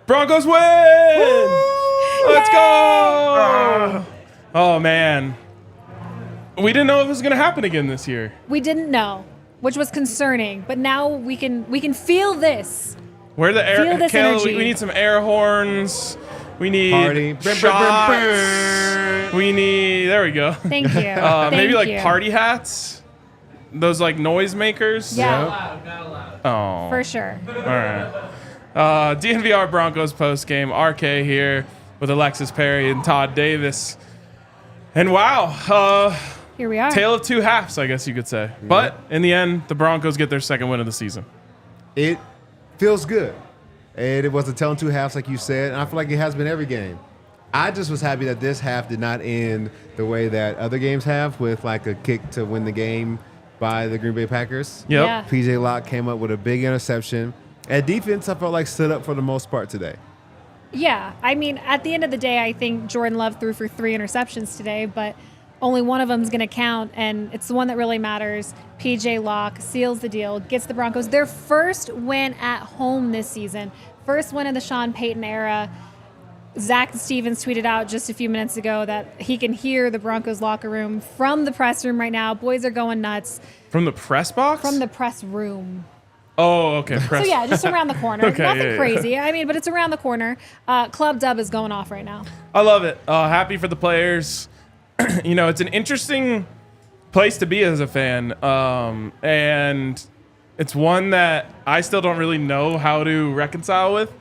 Broncos win! Let's go! Oh, man. We didn't know it was going to happen again this year. We didn't know, which was concerning. But now we can feel this. Where the air? Feel this energy. We need some air horns. We need Party. shots. We need. There we go. Thank you. Maybe like you. party hats. Those like noise makers. Yeah. Oh. For sure. All right. DNVR Broncos postgame. RK here with Alexis Perry and Todd Davis. And wow, Here we are. tale of two halves, I guess you could say. But in the end, the Broncos get their second win of the season. It feels good. And it was a tale in two halves, like you said. And I feel like it has been every game. I just was happy that this half did not end the way that other games have, with like a kick to win the game by the Green Bay Packers. Yep. Yeah. PJ Locke came up with a big interception. At defense, I felt like stood up for the most part today. Yeah. I mean, at the end of the day, I think Jordan Love threw for 3 interceptions today, but only one of them is going to count, and it's the one that really matters. PJ Locke seals the deal, gets the Broncos their first win at home this season, first win in the Sean Payton era. Zach Stevens tweeted out just a few minutes ago that he can hear the Broncos locker room from the press room right now. Boys are going nuts. From the press box? From the press room. Oh, okay. Press. So, yeah, just around the corner. Okay, Nothing yeah. crazy. I mean, but it's around the corner. Club Dub is going off right now. I love it. Happy for the players. You know, it's an interesting place to be as a fan. And it's one that I still don't really know how to reconcile with.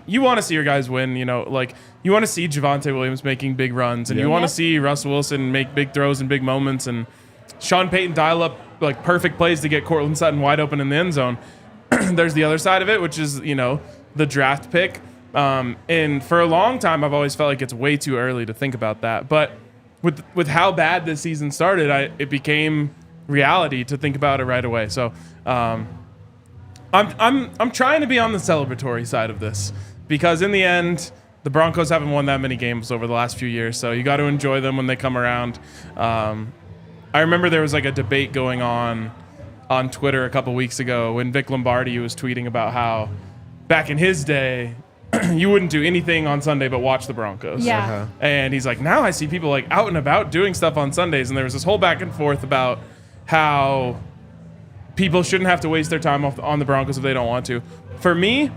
You want to see your guys win, you know, like you want to see Javonte Williams making big runs, and you want to see Russell Wilson make big throws in big moments, and Sean Payton dial up like perfect plays to get Cortland Sutton wide open in the end zone. There's the other side of it, which is, you know, the draft pick. And for a long time, I've always felt like it's way too early to think about that. But with how bad this season started, it became reality to think about it right away. So I'm trying to be on the celebratory side of this, because in the end, the Broncos haven't won that many games over the last few years. So you got to enjoy them when they come around. I remember there was like a debate going on Twitter a couple weeks ago when Vic Lombardi was tweeting about how back in his day, you wouldn't do anything on Sunday but watch the Broncos. Yeah. Uh-huh. And he's like, now I see people like out and about doing stuff on Sundays. And there was this whole back and forth about how people shouldn't have to waste their time on the Broncos if they don't want to. For me,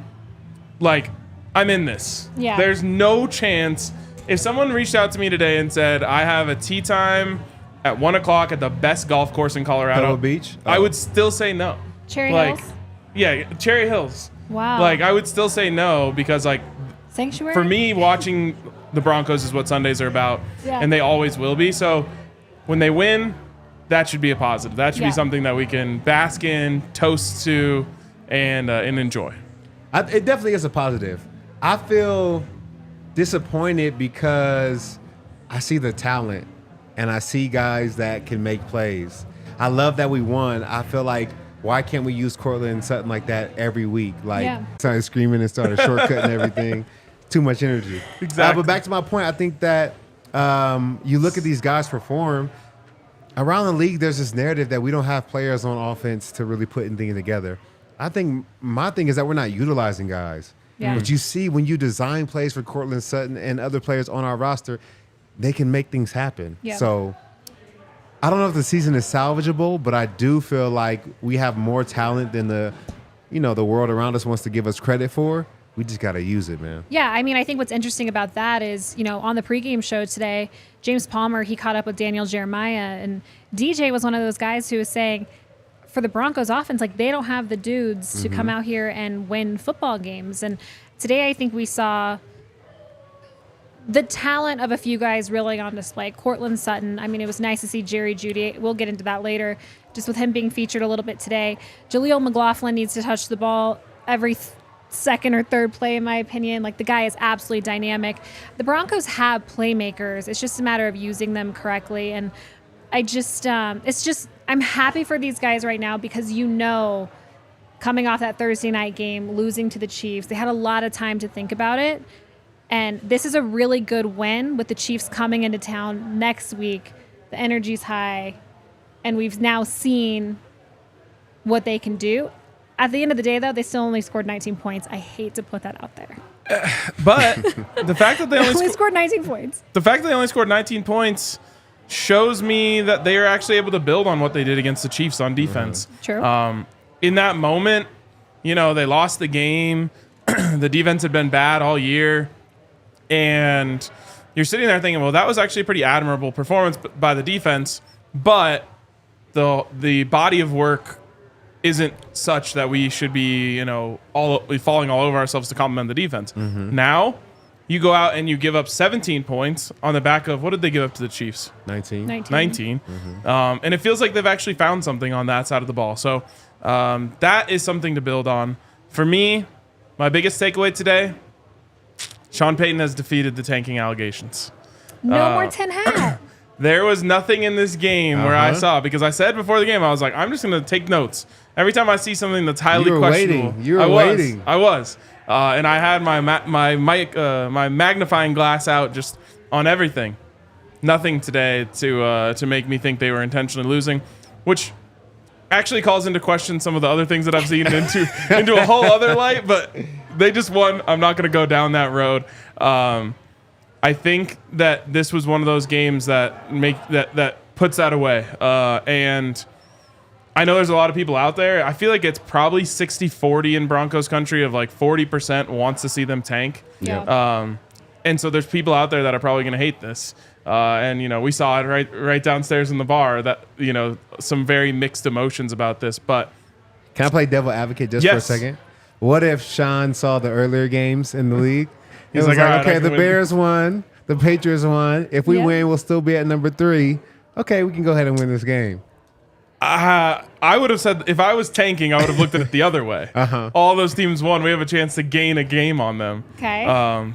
like, I'm in this. Yeah. There's no chance. If someone reached out to me today and said, I have a tee time at 1 o'clock at the best golf course in Colorado, Pebble Beach? I would still say no. Cherry like, Hills? Yeah, Cherry Hills. Wow. Like, I would still say no, because like Sanctuary? for me, watching the Broncos is what Sundays are about, and they always will be. So when they win, that should be a positive. That should be something that we can bask in, toast to, and enjoy. It definitely is a positive. I feel disappointed because I see the talent and I see guys that can make plays. I love that we won. I feel like, why can't we use Cortland Sutton like that every week? Like, started screaming and started shortcutting everything. Too much energy. Exactly. But back to my point, I think that you look at these guys perform. Around the league, there's this narrative that we don't have players on offense to really put anything together. I think my thing is that we're not utilizing guys. Yeah. But you see, when you design plays for Cortland Sutton and other players on our roster, they can make things happen. Yeah. So I don't know if the season is salvageable, but I do feel like we have more talent than the world around us wants to give us credit for. We just got to use it, man. Yeah, I mean, I think what's interesting about that is, you know, on the pregame show today, James Palmer, he caught up with Daniel Jeremiah, and DJ was one of those guys who was saying, for the Broncos offense, like, they don't have the dudes to come out here and win football games. And today I think we saw the talent of a few guys really on display. Cortland Sutton, I mean, it was nice to see Jerry Jeudy. We'll get into that later, just with him being featured a little bit today. Jaleel McLaughlin needs to touch the ball every second or third play, in my opinion. Like, the guy is absolutely dynamic. The Broncos have playmakers. It's just a matter of using them correctly. And I'm happy for these guys right now because, coming off that Thursday night game, losing to the Chiefs, they had a lot of time to think about it. And this is a really good win with the Chiefs coming into town next week. The energy's high, and we've now seen what they can do. At the end of the day, though, they still only scored 19 points. I hate to put that out there. But the fact that they only scored 19 points. The fact that they only scored 19 points shows me that they are actually able to build on what they did against the Chiefs on defense. True. In that moment, they lost the game. The defense had been bad all year. And you're sitting there thinking, well, that was actually a pretty admirable performance by the defense. But the body of work isn't such that we should be, falling all over ourselves to compliment the defense. Now, you go out and you give up 17 points on the back of, what did they give up to the Chiefs? 19. 19. And it feels like they've actually found something on that side of the ball. So that is something to build on. For me, my biggest takeaway today, Sean Payton has defeated the tanking allegations. No more 10 hat. There was nothing in this game where I saw, because I said before the game, I was like, I'm just going to take notes. Every time I see something that's highly questionable. You were waiting. I was. And I had my magnifying glass out just on everything. Nothing today to make me think they were intentionally losing, which actually calls into question some of the other things that I've seen into a whole other light. But they just won. I'm not going to go down that road. I think that this was one of those games that puts that away. And I know there's a lot of people out there. I feel like it's probably 60-40 in Broncos country of like 40% wants to see them tank. Yeah. And so there's people out there that are probably going to hate this. And we saw it right downstairs in the bar that, some very mixed emotions about this. But can I play devil advocate just for a second? What if Sean saw the earlier games in the league? He's like, okay, the Bears won, the Patriots won. If we win, we'll still be at number 3. Okay, we can go ahead and win this game. I would have said, if I was tanking, I would have looked at it the other way. All those teams won. We have a chance to gain a game on them. Okay.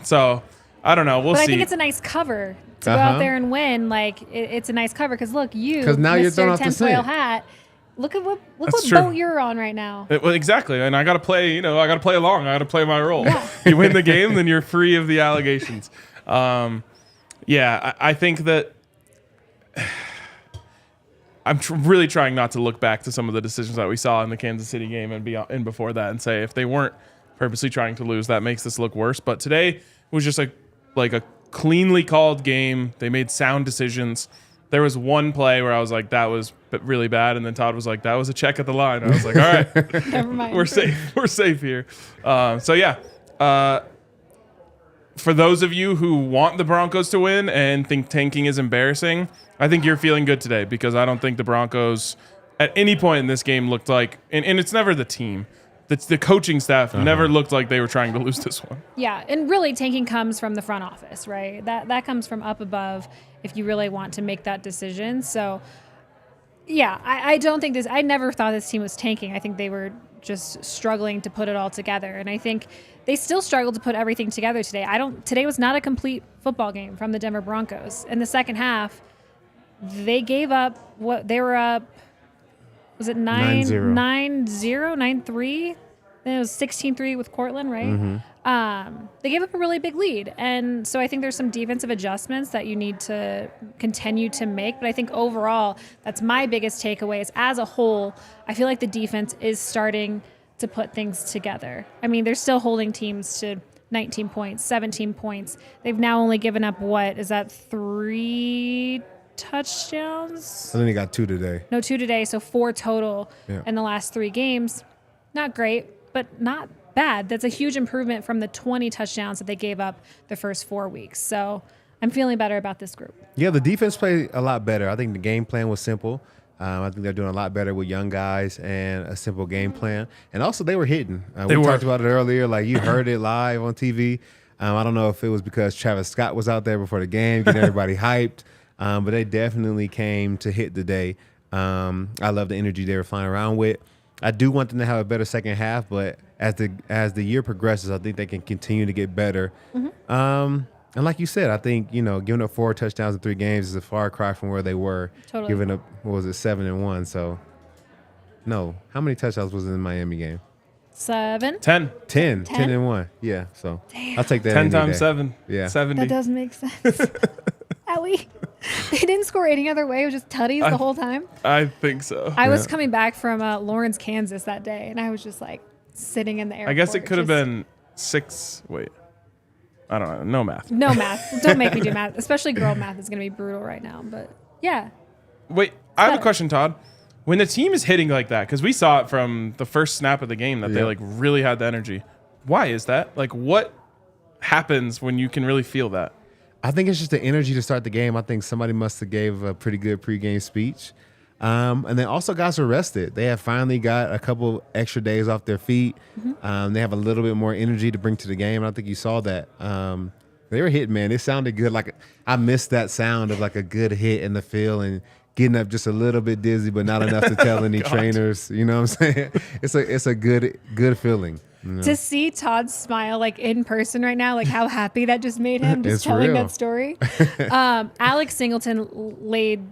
So I don't know. We'll see. I think it's a nice cover to go out there and win. Like, it's a nice cover because look, because now you're throwing off the tinfoil hat. Look what boat you're on right now. Well, exactly, and I got to play. I got to play along. I got to play my role. Yeah. You win the game, then you're free of the allegations. I think that I'm really trying not to look back to some of the decisions that we saw in the Kansas City game and before that, and say if they weren't purposely trying to lose, that makes this look worse. But today was just like a cleanly called game. They made sound decisions. There was one play where I was like, that was really bad. And then Todd was like, that was a check at the line. I was like, all right, never mind. We're safe. We're safe here. For those of you who want the Broncos to win and think tanking is embarrassing, I think you're feeling good today because I don't think the Broncos at any point in this game looked like, and it's never the team. The coaching staff never looked like they were trying to lose this one. Yeah, and really tanking comes from the front office, right? That comes from up above if you really want to make that decision. So, yeah, I don't think I never thought this team was tanking. I think they were just struggling to put it all together. And I think they still struggled to put everything together today. Today was not a complete football game from the Denver Broncos. In the second half, they gave up they were up. Was it 9-0, 9-3? Then it was 16-3 with Cortland, right? They gave up a really big lead. And so I think there's some defensive adjustments that you need to continue to make. But I think overall, that's my biggest takeaway is as a whole, I feel like the defense is starting to put things together. I mean, they're still holding teams to 19 points, 17 points. They've now only given up, 3 touchdowns? I think they got 2 today. No, 2 today, so 4 total in the last 3 games. Not great, but not bad. That's a huge improvement from the 20 touchdowns that they gave up the first 4 weeks. So I'm feeling better about this group. Yeah, the defense played a lot better. I think the game plan was simple. I think they're doing a lot better with young guys and a simple game plan. And also, they were hitting. We talked about it earlier. Like, you heard it live on TV. I don't know if it was because Travis Scott was out there before the game, getting everybody hyped. But they definitely came to hit today. I love the energy they were flying around with. I do want them to have a better second half, but as the year progresses, I think they can continue to get better. And like you said, I think, giving up 4 touchdowns in 3 games is a far cry from where they were. Totally. Giving up, 7-1. So, no. How many touchdowns was in the Miami game? 7. 10. 10-1. Yeah. So, I'll take that 10 any times day. 7. Yeah. 70. That doesn't make sense. Owie. They didn't score any other way. It was just tutties the whole time. I think so. I was coming back from Lawrence, Kansas that day, and I was just like sitting in the airport. I guess it could have been 6. Wait. I don't know. No math. No math. Don't make me do math. Especially girl math is going to be brutal right now. But yeah. Wait, I have a question, Todd. When the team is hitting like that, because we saw it from the first snap of the game that they like really had the energy. Why is that? Like, what happens when you can really feel that? I think it's just the energy to start the game. I think somebody must have gave a pretty good pregame speech. And then also guys were rested. They have finally got a couple extra days off their feet. They have a little bit more energy to bring to the game. And I think you saw that. They were hitting, man. It sounded good. Like I missed that sound of like a good hit in the field and getting up just a little bit dizzy, but not enough to tell any trainers. You know what I'm saying? It's a good feeling. To see Todd smile like in person right now, like how happy that just made him just It's telling real. that story. Alex Singleton laid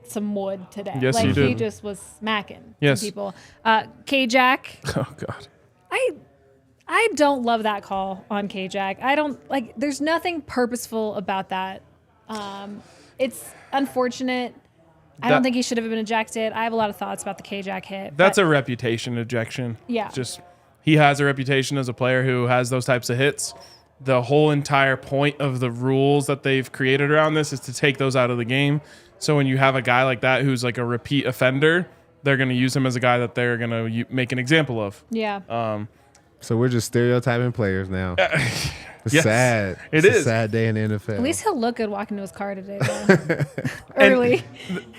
some wood today. Yes, like he did. just was smacking Yes. some people. K-Jack, Oh, God. I don't love that call on K-Jack. I don't like. There's nothing purposeful about that. It's unfortunate. I don't think he should have been ejected. I have a lot of thoughts about the K-Jack hit. That's but a reputation ejection. Yeah. Just he has a reputation as a player who has those types of hits. The whole entire point of the rules that they've created around this is to take those out of the game. So when you have a guy like that who's like a repeat offender, they're going to use him as a guy that they're going to make an example of. Yeah. So we're just stereotyping players now. It's Yes, sad. it It's is. a sad day in the NFL. At least he'll look good walking to his car today, though. Early.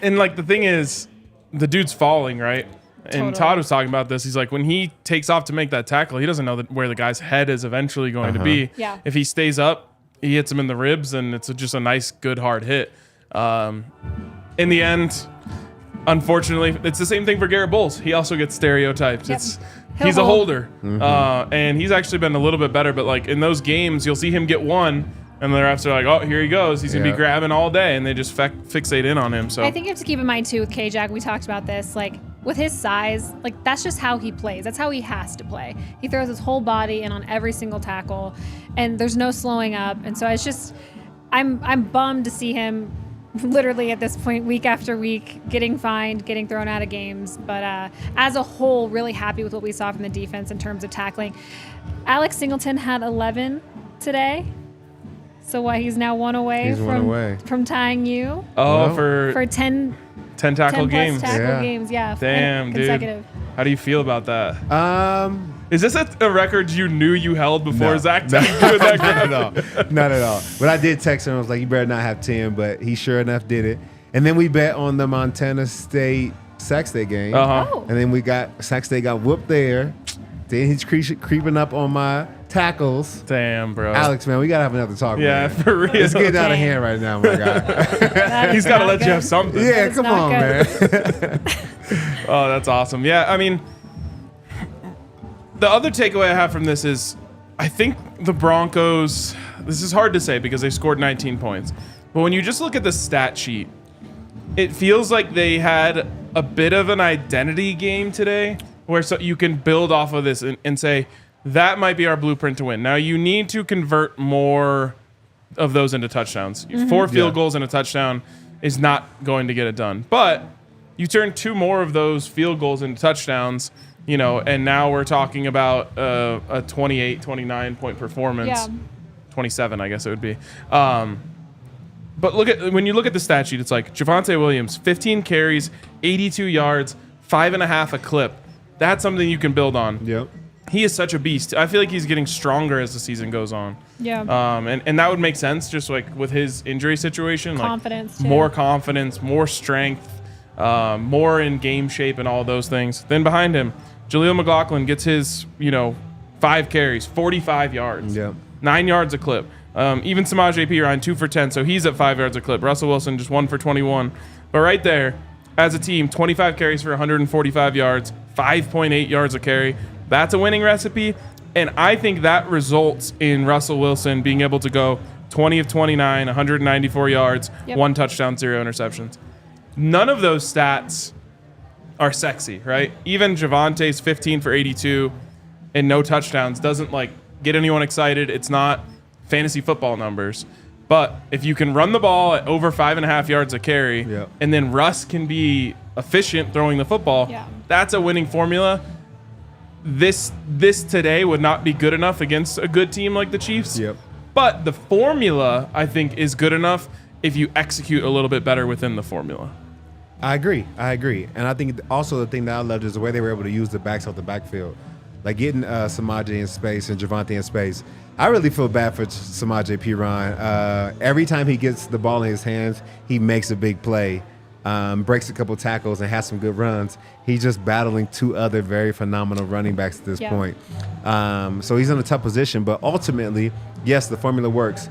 And like the thing is, the dude's falling, right? And Totally. Todd was talking about this. He's like, when he takes off to make that tackle, he doesn't know where the guy's head is eventually going to be. Yeah. If he stays up, he hits him in the ribs, and it's just a nice, good, hard hit. In the end, unfortunately, it's the same thing for Garrett Bowles. He also gets stereotyped. Yep. He's a hold. holder, and he's actually been a little bit better. But like in those games, you'll see him get one, and the refs are like, "Oh, here he goes. He's gonna be grabbing all day," and they just fixate in on him. So I think you have to keep in mind too with K-Jack. We talked about this. Like with his size, like that's just how he plays. That's how he has to play. He throws his whole body in on every single tackle, and there's no slowing up. And so it's just, I'm bummed to see him literally at this point, week after week, getting fined, getting thrown out of games. But as a whole, really happy with what we saw from the defense in terms of tackling. Alex Singleton had 11 today. So he's now one away from tying you for 10 tackle games. tackle games, yeah. Damn, consecutive. dude. How do you feel about that? Is this a record you knew you held before No. Zach tagged you in that Not game? at all. Not at all. But I did text him. I was like, you better not have 10. But he sure enough did it. And then we bet on the Montana State Sac State game. Oh. And then Sac State got whooped there. Then he's creeping up on my tackles. Damn, bro. Alex, man, we got to have another talk. Yeah, man. for real. It's getting out of hand right now, my guy. He's got to let you have something. Yeah, is come not on, good. man. Oh, that's awesome. Yeah, I mean, the other takeaway I have from this is I think the Broncos, this is hard to say because they scored 19 points, but when you just look at the stat sheet, it feels like they had a bit of an identity game today where so you can build off of this and say, that might be our blueprint to win. Now, you need to convert more of those into touchdowns. 4 field goals and a touchdown is not going to get it done. But you turn 2 more of those field goals into touchdowns, and now we're talking about a 28, 29-point performance. Yeah. 27, I guess it would be. But when you look at the stat sheet, it's like Javonte Williams, 15 carries, 82 yards, 5.5 a clip. That's something you can build on. Yep. He is such a beast. I feel like he's getting stronger as the season goes on. Yeah. And that would make sense just like with his injury situation. Confidence, like too. more confidence, more strength, more in game shape and all those things. Then behind him, Jaleel McLaughlin gets his, 5 carries, 45 yards, Yep. 9 yards a clip. Even Samaj AP Ryan 2 for 10, so he's at 5 yards a clip. Russell Wilson just 1 for 21. But right there, as a team, 25 carries for 145 yards, 5.8 yards a carry. That's a winning recipe. And I think that results in Russell Wilson being able to go 20 of 29, 194 yards, 1 touchdown, 0 interceptions. None of those stats are sexy, right? Even Javante's 15 for 82 and no touchdowns doesn't like get anyone excited. It's not fantasy football numbers. But if you can run the ball at over 5.5 yards a carry, and then Russ can be efficient throwing the football, that's a winning formula. This today would not be good enough against a good team like the Chiefs. But the formula, I think, is good enough if you execute a little bit better within the formula. I agree. And I think also the thing that I loved is the way they were able to use the backs off the backfield. Like getting Samaje in space and Javonte in space. I really feel bad for Samaje Perine. Every time he gets the ball in his hands, he makes a big play, breaks a couple tackles, and has some good runs. He's just battling 2 other very phenomenal running backs at this point. So he's in a tough position. But ultimately, yes, the formula works.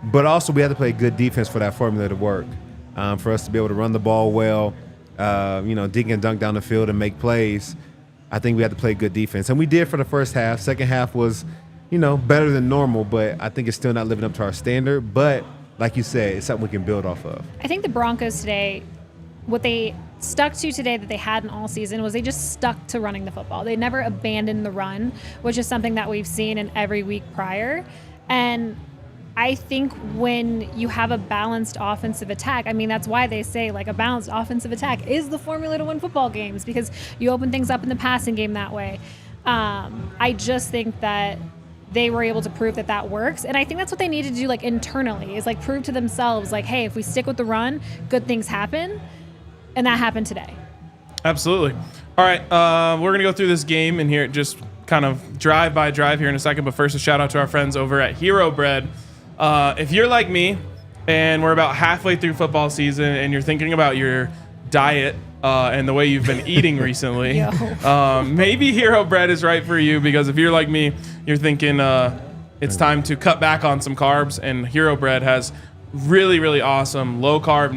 But also we have to play good defense for that formula to work. For us to be able to run the ball well, dig and dunk down the field and make plays, I think we had to play good defense. And we did for the first half. Second half was, better than normal, but I think it's still not living up to our standard. But like you said, it's something we can build off of. I think the Broncos today, what they stuck to today that they hadn't all season was they just stuck to running the football. They never abandoned the run, which is something that we've seen in every week prior. And I think when you have a balanced offensive attack, I mean, that's why they say like a balanced offensive attack is the formula to win football games, because you open things up in the passing game that way. I just think that they were able to prove that that works. And I think that's what they need to do, like internally, is like prove to themselves, like, hey, if we stick with the run, good things happen. And that happened today. Absolutely. All right. We're going to go through this game and here just kind of drive by drive here in a second. But first, a shout out to our friends over at Hero Bread. If you're like me and we're about halfway through football season and you're thinking about your diet and the way you've been eating recently, maybe Hero Bread is right for you, because if you're like me, you're thinking it's time to cut back on some carbs, and Hero Bread has really, really awesome low carb,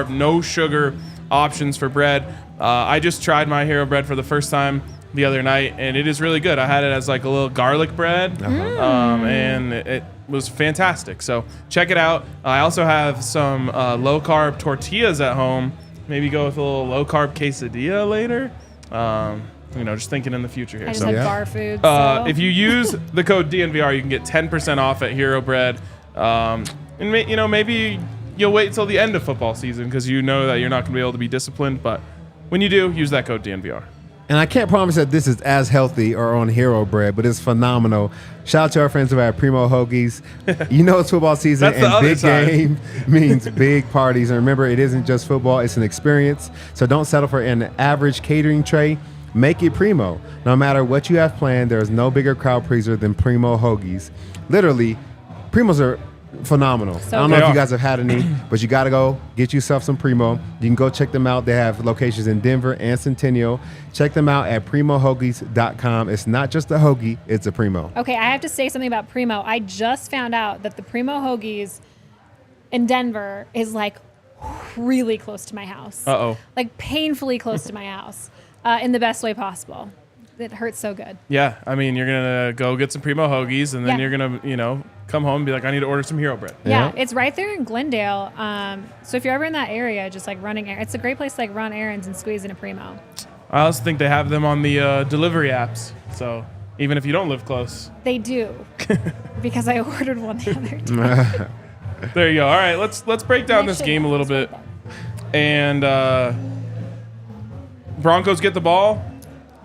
no sugar options for bread. I just tried my Hero Bread for the first time the other night, and it is really good. I had it as like a little garlic bread, and it was fantastic. So check it out. I also have some low-carb tortillas at home. Maybe go with a little low-carb quesadilla later. Just thinking in the future here. I just had bar food. If you use the code DNVR, you can get 10% off at Hero Bread. And maybe you'll wait till the end of football season because you know that you're not going to be able to be disciplined. But when you do, use that code DNVR. And I can't promise that this is as healthy or on Hero Bread, but it's phenomenal. Shout out to our friends over at Primo Hoagies. It's football season, and big game means big parties. And remember, it isn't just football, it's an experience. So don't settle for an average catering tray. Make it Primo. No matter what you have planned, there is no bigger crowd pleaser than Primo Hoagies. Literally, Primos are phenomenal. I don't know if you guys have had any, but you got to go get yourself some Primo. You can go check them out. They have locations in Denver and Centennial. Check them out at primohoagies.com. It's not just a hoagie, it's a Primo. Okay, I have to say something about Primo. I just found out that the Primo Hoagies in Denver is like really close to my house. Like painfully close to my house in the best way possible. It hurts so good. Yeah, I mean, you're going to go get some Primo Hoagies, and then you're going to, come home and be like, I need to order some Hero Bread. Yeah, it's right there in Glendale. So if you're ever in that area, just like running it's a great place to like run errands and squeeze in a Primo. I also think they have them on the delivery apps. So even if you don't live close. They do. Because I ordered one the other day. There you go. All right, let's break down this game a little bit. And Broncos get the ball.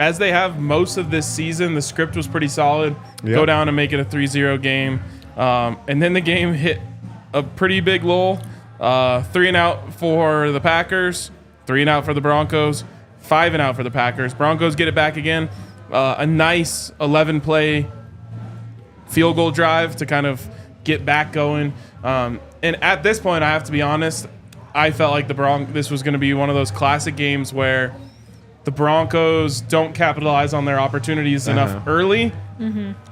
As they have most of this season, the script was pretty solid. Go down and make it a 3-0 game. And then the game hit a pretty big lull. 3-and-out for the Packers, 3-and-out for the Broncos, 5-and-out for the Packers. Broncos get it back again. A nice 11-play field goal drive to kind of get back going. And at this point, I have to be honest, I felt like this was going to be one of those classic games where the Broncos don't capitalize on their opportunities enough early,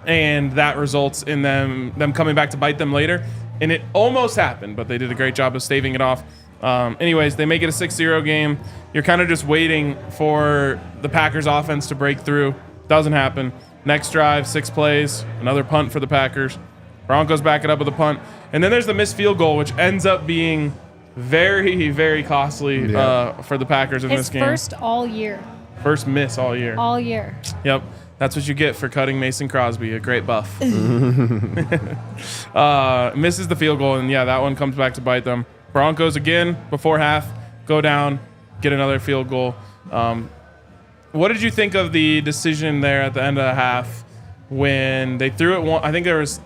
and that results in them coming back to bite them later. And it almost happened, but they did a great job of staving it off. Anyways, they make it a 6-0 game. You're kind of just waiting for the Packers offense to break through. Doesn't happen. Next drive, 6 plays, another punt for the Packers. Broncos back it up with a punt. And then there's the missed field goal, which ends up being very, very costly for the Packers in this game. First all year. First miss all year. All year. Yep. That's what you get for cutting Mason Crosby, a great buff. Misses the field goal, and that one comes back to bite them. Broncos again, before half, go down, get another field goal. What did you think of the decision there at the end of the half when they threw it? I think there was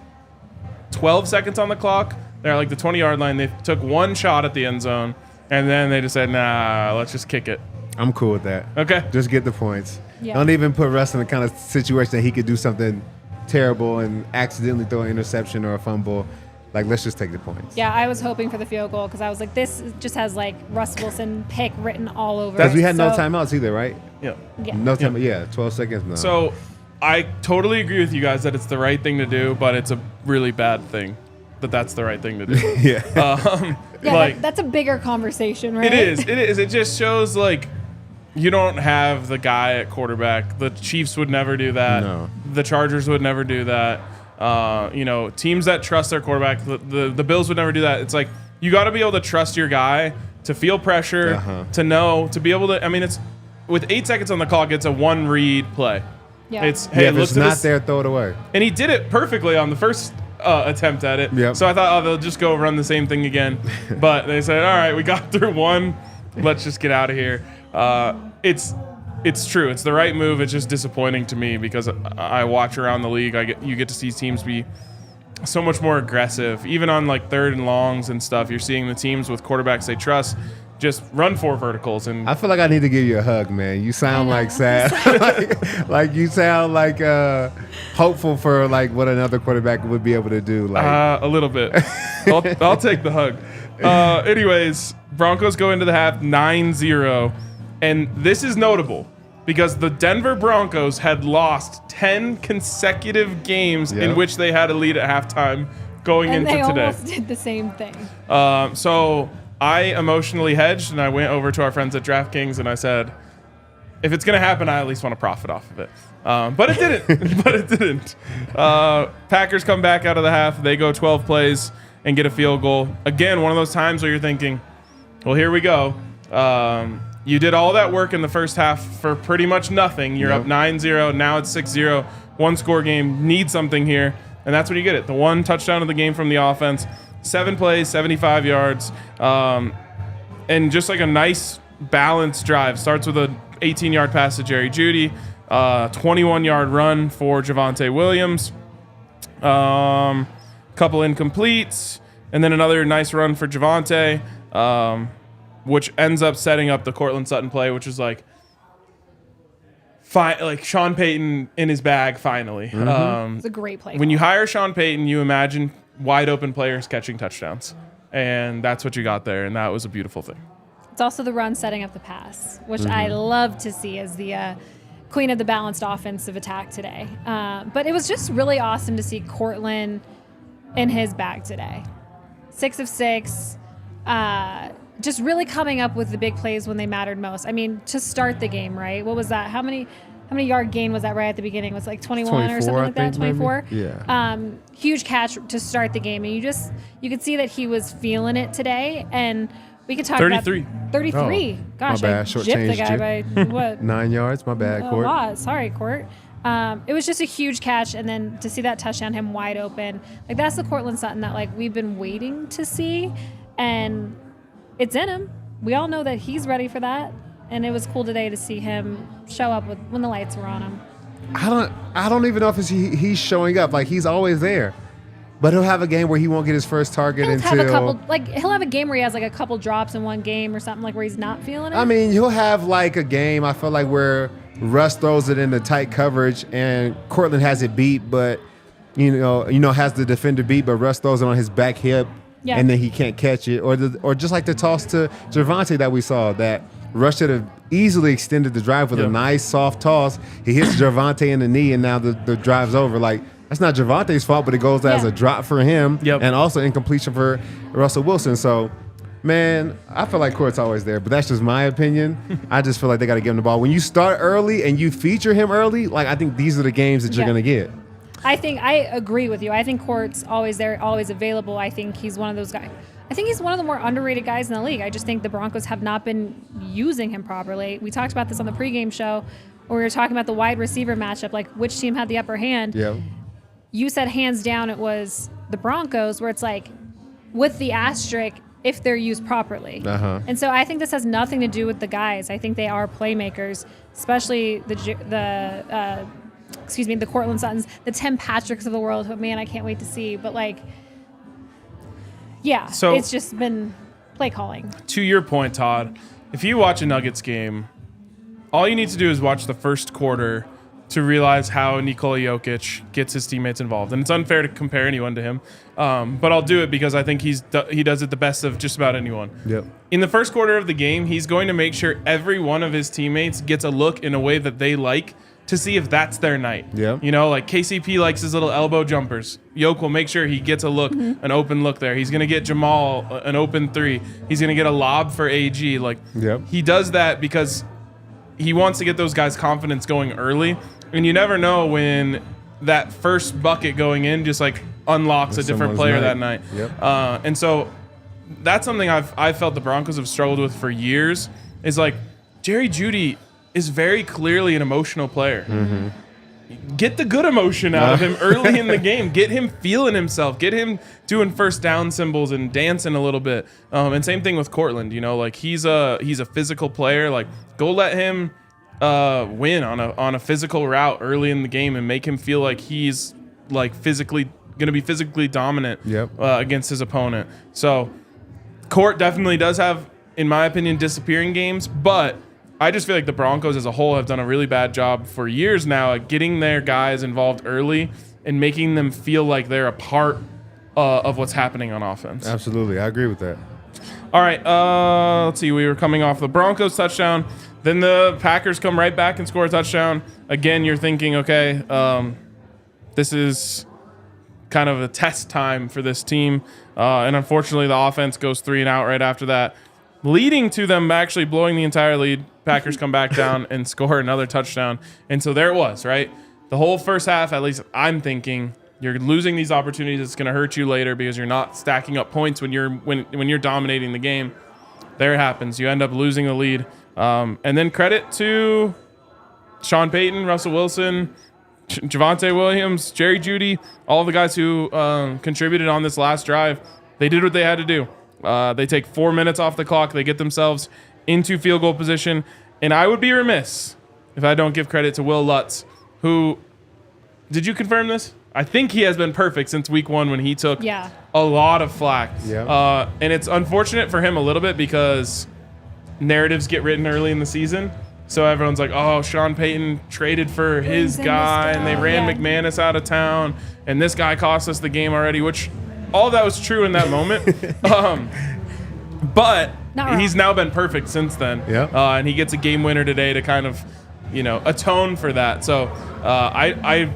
12 seconds on the clock. They're at like the 20-yard line. They took one shot at the end zone, and then they just said, nah, let's just kick it. I'm cool with that. Okay. Just get the points. Yeah. Don't even put Russ in the kind of situation that he could do something terrible and accidentally throw an interception or a fumble. Like, let's just take the points. Yeah, I was hoping for the field goal because I was like, this just has like Russ Wilson pick written all over it. Because we had no timeouts either, right? Yeah. No time. Yeah, 12 seconds. No. So I totally agree with you guys that it's the right thing to do, but it's a really bad thing that that's the right thing to do. Yeah. That's a bigger conversation, right? It is. It just shows like you don't have the guy at quarterback. The Chiefs would never do that. No. The Chargers would never do that. Teams that trust their quarterback, the Bills would never do that. It's like you got to be able to trust your guy to feel pressure, to know, to be able to. I mean, it's with 8 seconds on the clock, it's a one read play. Yeah. It's hey, if look it's to not this, there, throw it away. and he did it perfectly on the first attempt at it. Yep. So I thought, they'll just go run the same thing again. But they said, all right, we got through one. Let's just get out of here. It's true. It's the right move. It's just disappointing to me because I watch around the league. You get to see teams be so much more aggressive. Even on like 3rd and longs and stuff, you're seeing the teams with quarterbacks they trust just run 4 verticals. And I feel like I need to give you a hug, man. You sound like sad. like you sound like hopeful for like what another quarterback would be able to do. Like a little bit. I'll take the hug. Anyways, Broncos go into the half 9-0. And this is notable because the Denver Broncos had lost 10 consecutive games in which they had a lead at halftime going into today. And they almost did the same thing. So I emotionally hedged, and I went over to our friends at DraftKings, and I said, if it's going to happen, I at least want to profit off of it. But it didn't. Packers come back out of the half. They go 12 plays and get a field goal. Again, one of those times where you're thinking, well, here we go. You did all that work in the first half for pretty much nothing. You're up 9-0. Now it's 6-0. One-score game. Need something here. And that's when you get it. The one touchdown of the game from the offense. 7 plays, 75 yards. And just like a nice balanced drive. Starts with an 18-yard pass to Jerry Jeudy. 21-yard run for Javonte Williams. Couple incompletes. And then another nice run for Javonte. Which ends up setting up the Cortland Sutton play, which is like Sean Payton in his bag finally. It's a great play. When you hire Sean Payton, you imagine wide open players catching touchdowns. And that's what you got there, and that was a beautiful thing. It's also the run setting up the pass, which I love to see as the queen of the balanced offensive attack today. But it was just really awesome to see Cortland in his bag today. 6 of 6. Just really coming up with the big plays when they mattered most. I mean, to start the game, right? What was that? How many yard gain was that right at the beginning? Was it like 21 or something like that? 24? Maybe? Yeah. Huge catch to start the game. And you could see that he was feeling it today. And we could talk 33. about 33. Oh, Gosh, my bad. I gypped the guy by what? 9 yards. My bad, A Court. lot. Sorry, Court. It was just a huge catch, and then to see that touchdown, him wide open, like that's the Cortland Sutton that like we've been waiting to see, and it's in him. We all know that he's ready for that, and it was cool today to see him show up when the lights were on him. I don't even know if he's showing up. Like he's always there, but he'll have a game where he won't get his first target He'll until. have a couple, like he'll have a game where he has like a couple drops in one game or something like where he's not feeling it. I mean, he'll have like a game. I feel like where Russ throws it into tight coverage and Cortland has it beat, but you know has the defender beat, but Russ throws it on his back hip. Yeah. And then he can't catch it, or just like the toss to Javonte that we saw, that Russ should have easily extended the drive with a nice soft toss. He hits Javonte in the knee, and now the drive's over. Like that's not Javonte's fault, but it goes as a drop for him, and also incompletion for Russell Wilson. So, Man, I feel like Court's always there, but that's just my opinion. I just feel like they got to give him the ball. When you start early and you feature him early, like I think these are the games that you're going to get. I agree with you. I think Court's always there, always available. I think he's one of those guys. I think he's one of the more underrated guys in the league. I just think the Broncos have not been using him properly. We talked about this on the pregame show where we were talking about the wide receiver matchup, like which team had the upper hand. Yeah. You said hands down it was the Broncos, where it's like with the asterisk if they're used properly. And so I think this has nothing to do with the guys. I think they are playmakers, especially the Cortland Suttons, the Tim Patricks of the world, who, man, I can't wait to see. But, like, yeah, so it's just been play calling. To your point, Todd, if you watch a Nuggets game, all you need to do is watch the first quarter to realize how Nikola Jokic gets his teammates involved. And it's unfair to compare anyone to him, but I'll do it because I think he does it the best of just about anyone. Yep. In the first quarter of the game, he's going to make sure every one of his teammates gets a look in a way that they like to see if that's their night. Yeah. You know, like KCP likes his little elbow jumpers. Yoke will make sure he gets a look, an open look there. He's going to get Jamal an open three. He's going to get a lob for AG. Like, he does that because he wants to get those guys' confidence going early. And you never know when that first bucket going in just like unlocks a different player that night. Yep. And so that's something I've felt the Broncos have struggled with for years is like Jerry Jeudy is very clearly an emotional player. Get the good emotion out of him early in the game. Get him feeling himself. Get him doing first down symbols and dancing a little bit. And same thing with Cortland. You know, like he's a physical player. Like go let him win on a physical route early in the game and make him feel like he's like going to be physically dominant against his opponent. So Court definitely does have, in my opinion, disappearing games, but I just feel like the Broncos as a whole have done a really bad job for years now at getting their guys involved early and making them feel like they're a part of what's happening on offense. Absolutely. I agree with that. All right. Let's see. We were coming off the Broncos touchdown. Then the Packers come right back and score a touchdown. Again, you're thinking, okay, this is kind of a test time for this team. And unfortunately, the offense goes 3 and out right after that, leading to them actually blowing the entire lead. Packers come back down and score another touchdown. And so there it was, right? The whole first half, at least I'm thinking, you're losing these opportunities. It's going to hurt you later because you're not stacking up points when you're dominating the game. There it happens. You end up losing the lead. And then credit to Sean Payton, Russell Wilson, Javonte Williams, Jerry Jeudy, all the guys who contributed on this last drive. They did what they had to do. They take 4 minutes off the clock. They get themselves into field goal position. And I would be remiss if I don't give credit to Will Lutz, who, did you confirm this? I think he has been perfect since week 1 when he took a lot of flack. Yeah. And it's unfortunate for him a little bit because narratives get written early in the season. So everyone's like, oh, Sean Payton traded for his guy and they ran McManus out of town and this guy cost us the game already, which all of that was true in that moment. But he's now been perfect since then. And he gets a game winner today to kind of, atone for that. So I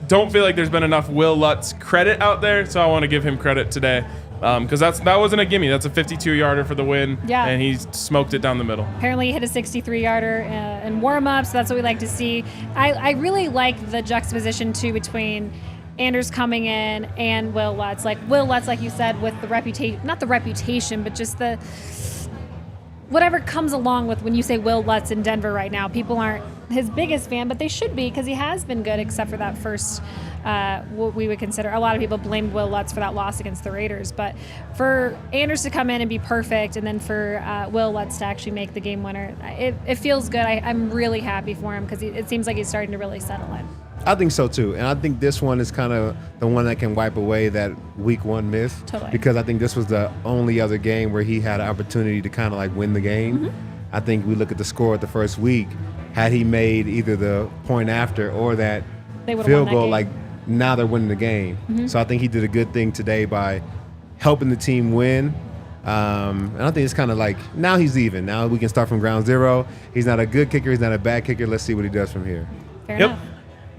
don't feel like there's been enough Will Lutz credit out there, so I want to give him credit today because that wasn't a gimme. That's a 52-yarder for the win, and he smoked it down the middle. Apparently he hit a 63-yarder in warm-up, so that's what we like to see. I really like the juxtaposition, too, between Anders coming in and Will Lutz. Like, Will Lutz, like you said, with the reputation, not the reputation, but just the whatever comes along with when you say Will Lutz in Denver right now. People aren't his biggest fan, but they should be because he has been good except for that first, what we would consider. A lot of people blamed Will Lutz for that loss against the Raiders. But for Anders to come in and be perfect and then for Will Lutz to actually make the game winner, it feels good. I'm really happy for him because it seems like he's starting to really settle in. I think so, too. And I think this one is kind of the one that can wipe away that week 1 miss. Totally. Because I think this was the only other game where he had an opportunity to kind of like win the game. I think we look at the score at the first week. Had he made either the point after or that field goal, like now they're winning the game. So I think he did a good thing today by helping the team win. And I think it's kind of like now he's even. Now we can start from ground zero. He's not a good kicker. He's not a bad kicker. Let's see what he does from here. Fair enough.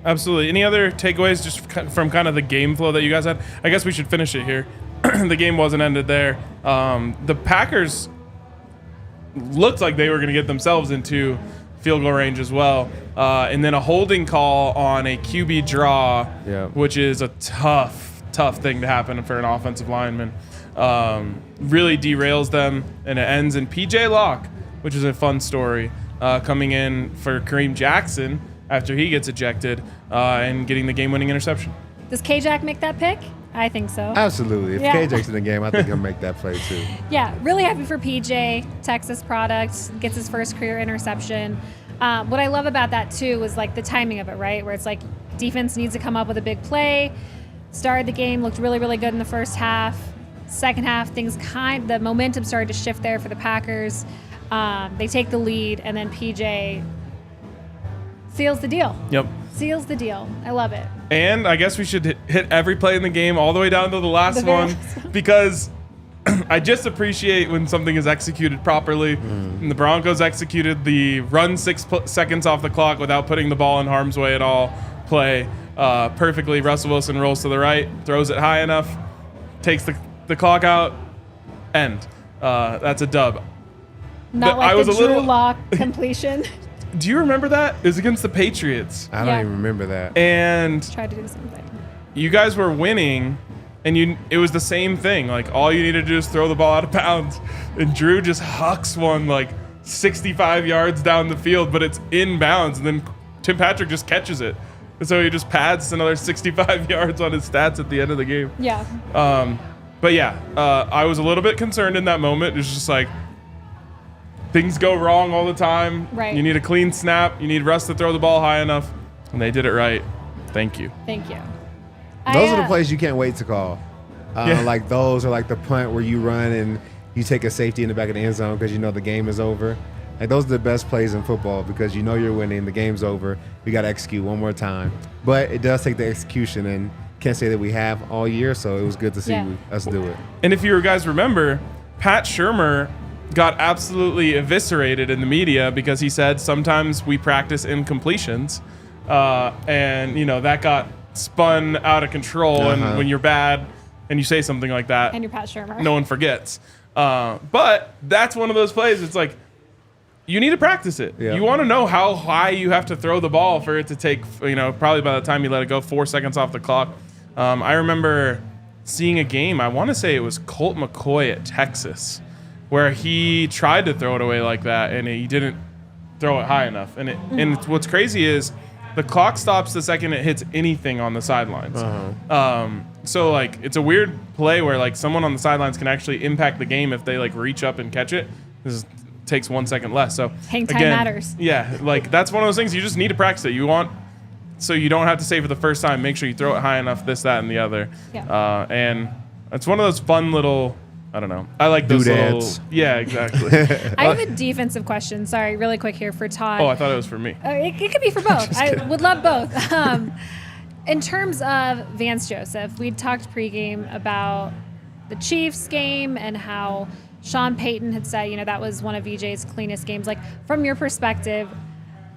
Absolutely. Any other takeaways just from kind of the game flow that you guys had? I guess we should finish it here. The game wasn't ended there. The Packers looked like they were going to get themselves into field goal range as well. And then a holding call on a QB draw, which is a tough thing to happen for an offensive lineman. Really derails them, and it ends in PJ Locke, which is a fun story, coming in for Kareem Jackson after he gets ejected and getting the game-winning interception. Does K-Jack make that pick? I think so. Absolutely. If K-Jack's in the game, I think he'll make that play too. Yeah, really happy for PJ, Texas product, gets his first career interception. What I love about that too is like the timing of it, right? Where it's like defense needs to come up with a big play. Started the game, looked really, really good in the first half. Second half, the momentum started to shift there for the Packers. They take the lead, and then PJ seals the deal. Yep. Seals the deal. I love it. And I guess we should hit every play in the game all the way down to the last one, because I just appreciate when something is executed properly. And the Broncos executed the run 6 seconds off the clock without putting the ball in harm's way at all play perfectly. Russell Wilson rolls to the right, throws it high enough, takes the clock out, end. That's a dub. Not like the Drew Locke completion. Do you remember that? It was against the Patriots. I don't even remember that. And tried to do the same thing. You guys were winning, and it was the same thing. Like, all you needed to do is throw the ball out of bounds, and Drew just hucks one like 65 yards down the field, but it's inbounds, and then Tim Patrick just catches it. And so he just pads another 65 yards on his stats at the end of the game. Yeah. But yeah, I was a little bit concerned in that moment. It was just like, things go wrong all the time. Right. You need a clean snap. You need Russ to throw the ball high enough. And they did it right. Thank you. Thank you. Those are the plays you can't wait to call. Like those are like the punt where you run and you take a safety in the back of the end zone because you know the game is over. Like, those are the best plays in football because you know you're winning. The game's over. We got to execute one more time. But it does take the execution, and can't say that we have all year, so it was good to see us do it. And if you guys remember, Pat Shurmur got absolutely eviscerated in the media because he said sometimes we practice incompletions, and that got spun out of control. And when you're bad and you say something like that, and you're Pat Shurmur, no one forgets. But that's one of those plays. It's like, you need to practice it. You want to know how high you have to throw the ball for it to take, probably by the time you let it go, 4 seconds off the clock. I remember seeing a game, I want to say it was Colt McCoy at Texas, where he tried to throw it away like that, and he didn't throw it high enough. And what's crazy is the clock stops the second it hits anything on the sidelines. So, like, it's a weird play where, like, someone on the sidelines can actually impact the game if they, like, reach up and catch it. This takes 1 second less. So hang time matters. Yeah, like, that's one of those things you just need to practice it. So you don't have to say for the first time, make sure you throw it high enough, this, that, and the other. Yeah. And it's one of those fun little, I don't know. I like those little. Yeah, exactly. I have a defensive question. Sorry, really quick here for Todd. Oh, I thought it was for me. It could be for both. I would love both. In terms of Vance Joseph, we talked pregame about the Chiefs game and how Sean Payton had said, that was one of VJ's cleanest games. Like, from your perspective,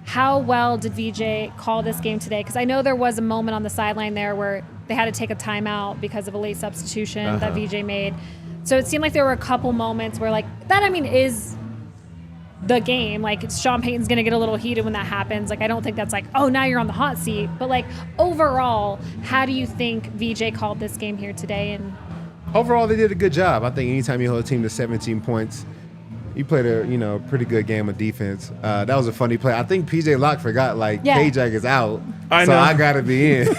how well did VJ call this game today? Because I know there was a moment on the sideline there where they had to take a timeout because of a late substitution that VJ made. So it seemed like there were a couple moments where, like, that, is the game. Like, Sean Payton's going to get a little heated when that happens. Like, I don't think that's like, oh, now you're on the hot seat. But, like, overall, how do you think VJ called this game here today? And overall, they did a good job. I think anytime you hold a team to 17 points, you played a pretty good game of defense. That was a funny play. I think PJ Locke forgot, K-Jack is out, so I got to be in.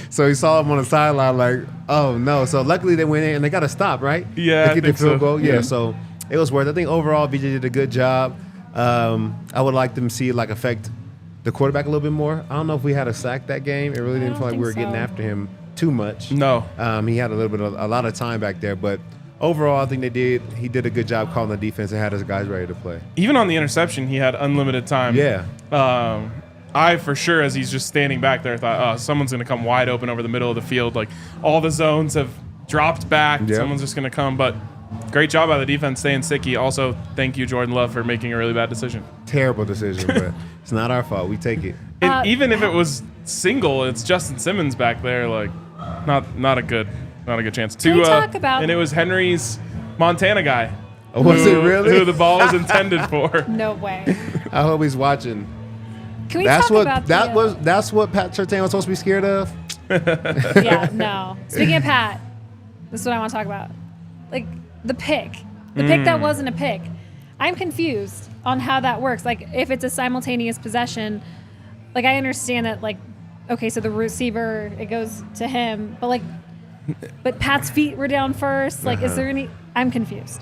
So he saw him on the sideline like, oh, no. So luckily they went in, and they got to stop, right? Yeah, they get the field goal. Yeah, so it was worth it. I think overall VJ did a good job. I would like them to see it affect the quarterback a little bit more. I don't know if we had a sack that game. It really didn't feel like we were getting after him too much. No. He had a lot of time back there, but overall, I think he did a good job calling the defense and had his guys ready to play. Even on the interception, he had unlimited time. Yeah. I, for sure, as he's just standing back there, thought, someone's going to come wide open over the middle of the field. Like, all the zones have dropped back. Yep. Someone's just going to come. But great job by the defense staying sticky. Also, thank you, Jordan Love, for making a really bad decision. Terrible decision, but it's not our fault. We take it. And even if it was single, it's Justin Simmons back there. Like, not a good chance. Can we talk about? And it was Henry's Montana guy. Oh, was it really? Who the ball was intended for. No way. I hope he's watching. Can we That's talk what about that's what Pat Surtain was supposed to be scared of. Yeah, no. Speaking of Pat, this is what I want to talk about. Like the pick that wasn't a pick. I'm confused on how that works. Like if it's a simultaneous possession, like I understand that. Like, okay, so the receiver, it goes to him, but Pat's feet were down first. Like, is there any? I'm confused.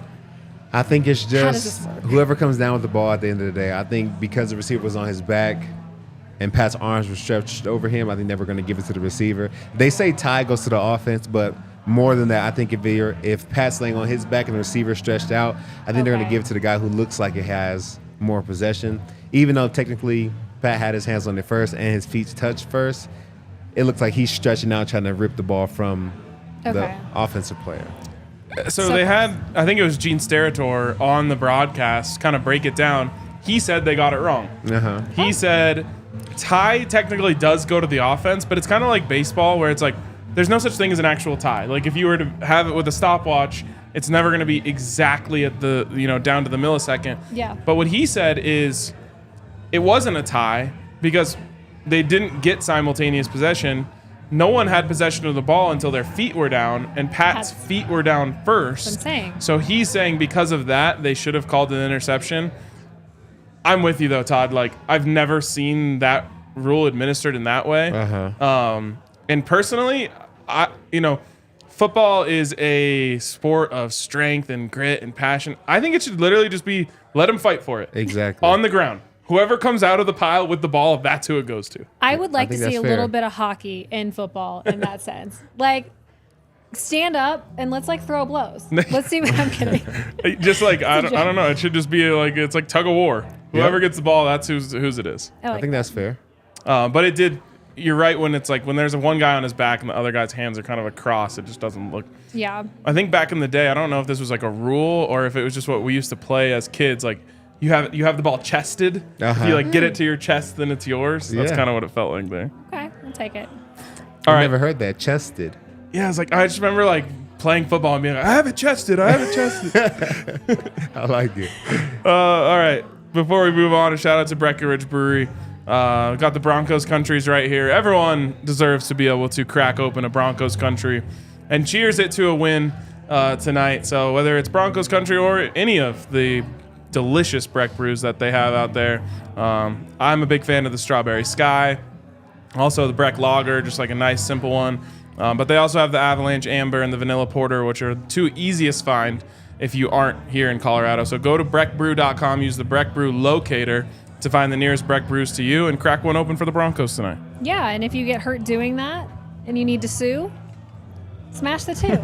I think it's does just this work? whoever comes down with the ball at the end of the day. I think because the receiver was on his back and Pat's arms were stretched over him, I think they were going to give it to the receiver. They say tie goes to the offense, but more than that, I think if Pat's laying on his back and the receiver stretched out, I think they're going to give it to the guy who looks like it has more possession. Even though technically Pat had his hands on it first and his feet touched first, it looks like he's stretching out trying to rip the ball from the offensive player. So they had, I think it was Gene Steratore on the broadcast, kind of break it down. He said they got it wrong. He said tie technically does go to the offense, but it's kind of like baseball where it's like there's no such thing as an actual tie. Like if you were to have it with a stopwatch, it's never going to be exactly at the, down to the millisecond. Yeah. But what he said is it wasn't a tie because they didn't get simultaneous possession. No one had possession of the ball until their feet were down, and Pat's feet were down first. That's what I'm saying. So he's saying because of that, they should have called an interception. I'm with you, though, Todd. Like, I've never seen that rule administered in that way. And personally, football is a sport of strength and grit and passion. I think it should literally just be let them fight for it. Exactly. On the ground. Whoever comes out of the pile with the ball, that's who it goes to. I would like to see a fair. little bit of hockey in football in that sense. Like, stand up and let's throw blows. Let's see what I'm kidding. Just like, I don't know. It should just be it's like tug of war. Whoever gets the ball, that's whose it is. I think that's fair. But it did. You're right when it's like when there's one guy on his back and the other guy's hands are kind of across, it just doesn't look. Yeah. I think back in the day, I don't know if this was like a rule or if it was just what we used to play as kids. Like you have the ball chested. If you get it to your chest, then it's yours. That's kind of what it felt like there. Okay, I'll take it. All right. Never heard that. Chested. Yeah, it's like I just remember playing football and being like, I have it chested. I like it. All right. Before we move on, a shout out to Breckenridge Brewery. Got the Broncos Countries right here. Everyone deserves to be able to crack open a Broncos Country and cheers it to a win tonight. So whether it's Broncos Country or any of the delicious Breck brews that they have out there, I'm a big fan of the Strawberry Sky. Also the Breck Lager, just like a nice simple one. But they also have the Avalanche Amber and the Vanilla Porter, which are the two easiest find if you aren't here in Colorado. So go to breckbrew.com, use the Breck Brew locator to find the nearest Breck brews to you and crack one open for the Broncos tonight. Yeah, and if you get hurt doing that and you need to sue, smash the two.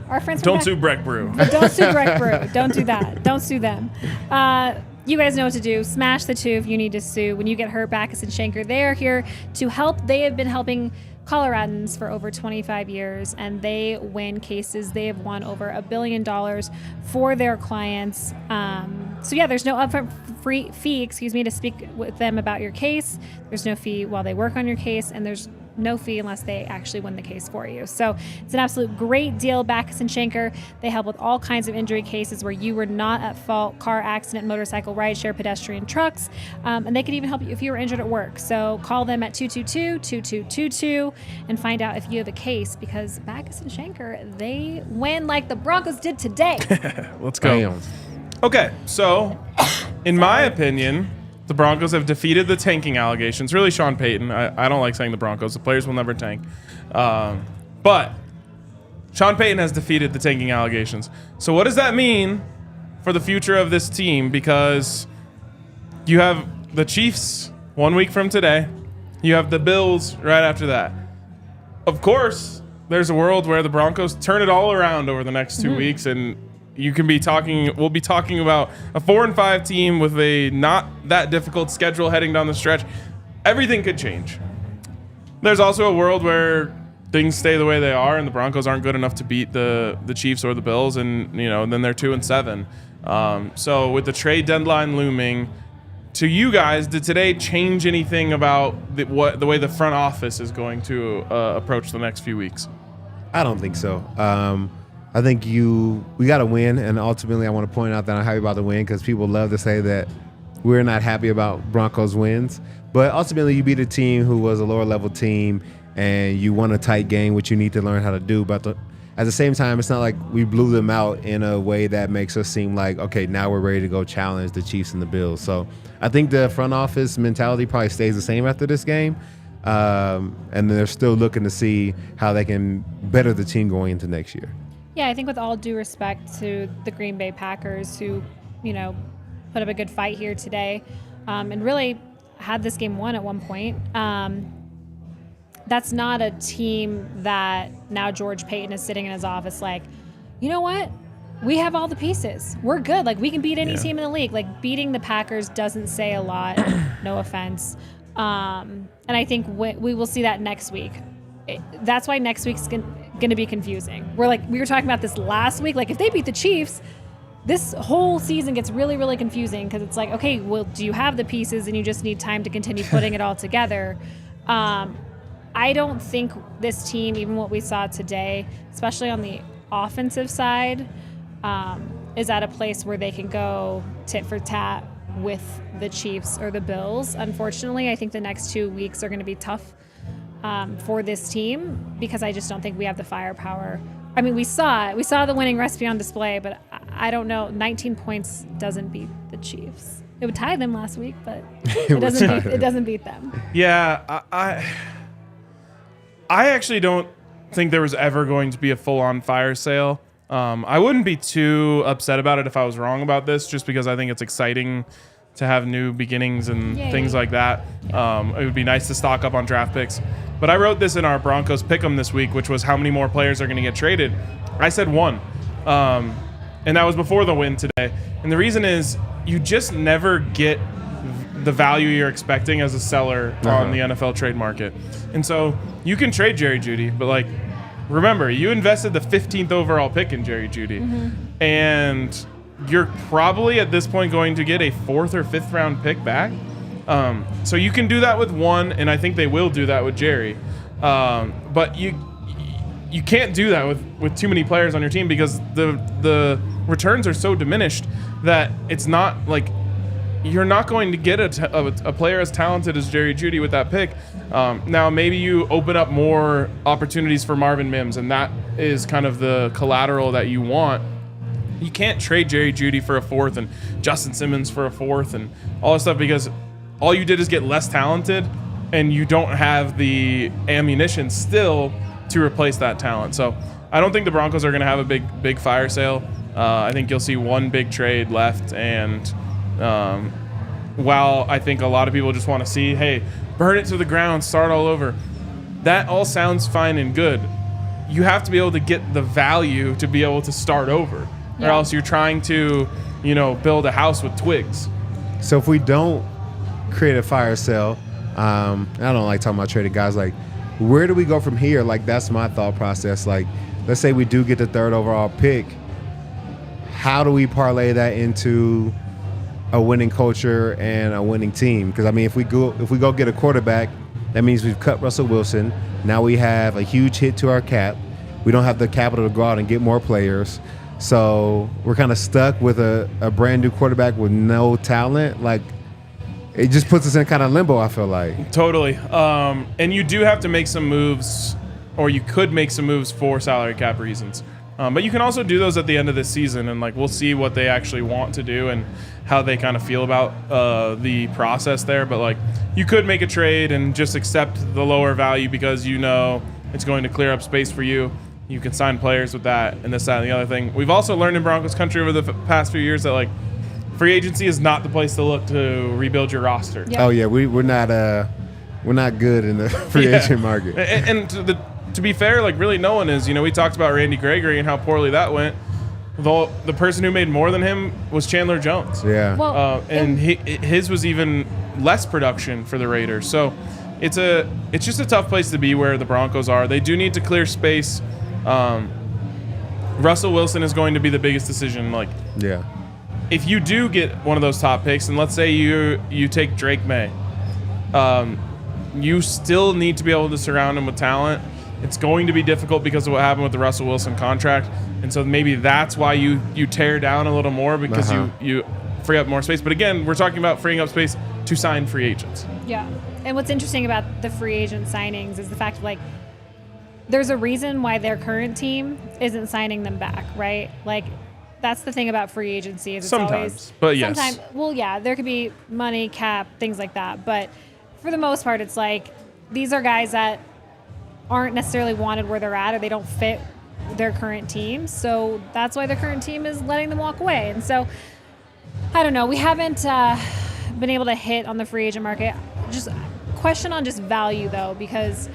Our friends from Don't sue Breck Brew. Don't sue Breck Brew. Don't do that. Don't sue them. You guys know what to do. Smash the two if you need to sue. When you get hurt, Backus and Shanker, they are here to help. They have been helping Coloradans for over 25 years, and they win cases. They have won over $1 billion for their clients. So yeah, there's no upfront fee, to speak with them about your case. There's no fee while they work on your case, and there's no fee unless they actually win the case for you. So it's an absolute great deal. Backus and Shanker, they help with all kinds of injury cases where you were not at fault: car accident, motorcycle, rideshare, pedestrian, trucks, and they can even help you if you were injured at work. So call them at 222-2222 and find out if you have a case, because Backus and Shanker, they win like the Broncos did today. Let's go. Damn. Okay, so in my opinion, the Broncos have defeated the tanking allegations. Really, Sean Payton. I don't like saying the Broncos. The players will never tank. But Sean Payton has defeated the tanking allegations. So what does that mean for the future of this team? Because you have the Chiefs 1 week from today. You have the Bills right after that. Of course, there's a world where the Broncos turn it all around over the next 2 weeks, and we'll be talking about a 4-5 team with a not that difficult schedule heading down the stretch. Everything could change. There's also a world where things stay the way they are and the Broncos aren't good enough to beat the Chiefs or the Bills, and then they're 2-7. So with the trade deadline looming, to you guys, did today change anything about the way the front office is going to approach the next few weeks? I don't think so. I think we got to win, and ultimately I want to point out that I'm happy about the win because people love to say that we're not happy about Broncos wins. But ultimately you beat a team who was a lower level team, and you won a tight game, which you need to learn how to do. But at the same time, it's not like we blew them out in a way that makes us seem like, okay, now we're ready to go challenge the Chiefs and the Bills. So I think the front office mentality probably stays the same after this game. And they're still looking to see how they can better the team going into next year. Yeah, I think with all due respect to the Green Bay Packers who, put up a good fight here today and really had this game won at one point, that's not a team that now George Payton is sitting in his office like, you know what? We have all the pieces. We're good. Like, we can beat any team in the league. Like, beating the Packers doesn't say a lot. No offense. And I think we will see that next week. That's why next week's going to be confusing. We were talking about this last week. Like, if they beat the Chiefs, this whole season gets really, really confusing because it's like, okay, well, do you have the pieces and you just need time to continue putting it all together? I don't think this team, even what we saw today, especially on the offensive side, is at a place where they can go tit for tat with the Chiefs or the Bills. Unfortunately, I think the next 2 weeks are going to be tough for this team because I just don't think we have the firepower. I mean, we saw the winning recipe on display, but I don't know. 19 points doesn't beat the Chiefs. It would tie them last week, but it doesn't beat them. Yeah, I actually don't think there was ever going to be a full-on fire sale. I wouldn't be too upset about it if I was wrong about this, just because I think it's exciting to have new beginnings and things like that. It would be nice to stock up on draft picks. But I wrote this in our Broncos Pick'em this week, which was how many more players are going to get traded. I said 1. And that was before the win today. And the reason is you just never get the value you're expecting as a seller on the NFL trade market. And so you can trade Jerry Jeudy, but remember, you invested the 15th overall pick in Jerry Jeudy. Mm-hmm. And you're probably at this point going to get a 4th or 5th round pick back. So you can do that with 1, and I think they will do that with Jerry. But you can't do that with too many players on your team because the returns are so diminished that it's not like you're not going to get a player as talented as Jerry Jeudy with that pick. Now, maybe you open up more opportunities for Marvin Mims, and that is kind of the collateral that you want. You can't trade Jerry Jeudy for a 4th and Justin Simmons for a 4th and all this stuff because all you did is get less talented and you don't have the ammunition still to replace that talent. So I don't think the Broncos are going to have a big fire sale. I think you'll see one big trade left, and while I think a lot of people just want to see, hey, burn it to the ground, start all over, that all sounds fine and good. You have to be able to get the value to be able to start over, or else you're trying to, build a house with twigs. So if we don't create a fire sale, I don't like talking about trading guys. Like, where do we go from here? Like, that's my thought process. Like, let's say we do get the 3rd overall pick. How do we parlay that into a winning culture and a winning team? Because, I mean, if we go get a quarterback, that means we've cut Russell Wilson. Now we have a huge hit to our cap. We don't have the capital to go out and get more players. So we're kind of stuck with a brand new quarterback with no talent. Like, it just puts us in kind of limbo, I feel like. Totally. And you do have to make some moves, or you could make some moves for salary cap reasons. But you can also do those at the end of this season, and we'll see what they actually want to do and how they kind of feel about the process there. But you could make a trade and just accept the lower value because it's going to clear up space for you. You can sign players with that and this, that, and the other thing. We've also learned in Broncos Country over the past few years that free agency is not the place to look to rebuild your roster. Yep. Oh yeah, we're not good in the free agent market. And to be fair, really no one is. We talked about Randy Gregory and how poorly that went. Though the person who made more than him was Chandler Jones. Yeah. Well, his was even less production for the Raiders. So it's just a tough place to be where the Broncos are. They do need to clear space. Russell Wilson is going to be the biggest decision. If you do get one of those top picks, and let's say you take Drake May, you still need to be able to surround him with talent. It's going to be difficult because of what happened with the Russell Wilson contract. And so maybe that's why you tear down a little more because you free up more space. But again, we're talking about freeing up space to sign free agents. Yeah. And what's interesting about the free agent signings is the fact like there's a reason why their current team isn't signing them back, right? Like that's the thing about free agency. Is it's sometimes, always, but yes. Sometimes, well, yeah, there could be money, cap, things like that. But for the most part, it's like these are guys that aren't necessarily wanted where they're at or they don't fit their current team. So that's why their current team is letting them walk away. And so, I don't know. We haven't been able to hit on the free agent market. Just question on just value, though, because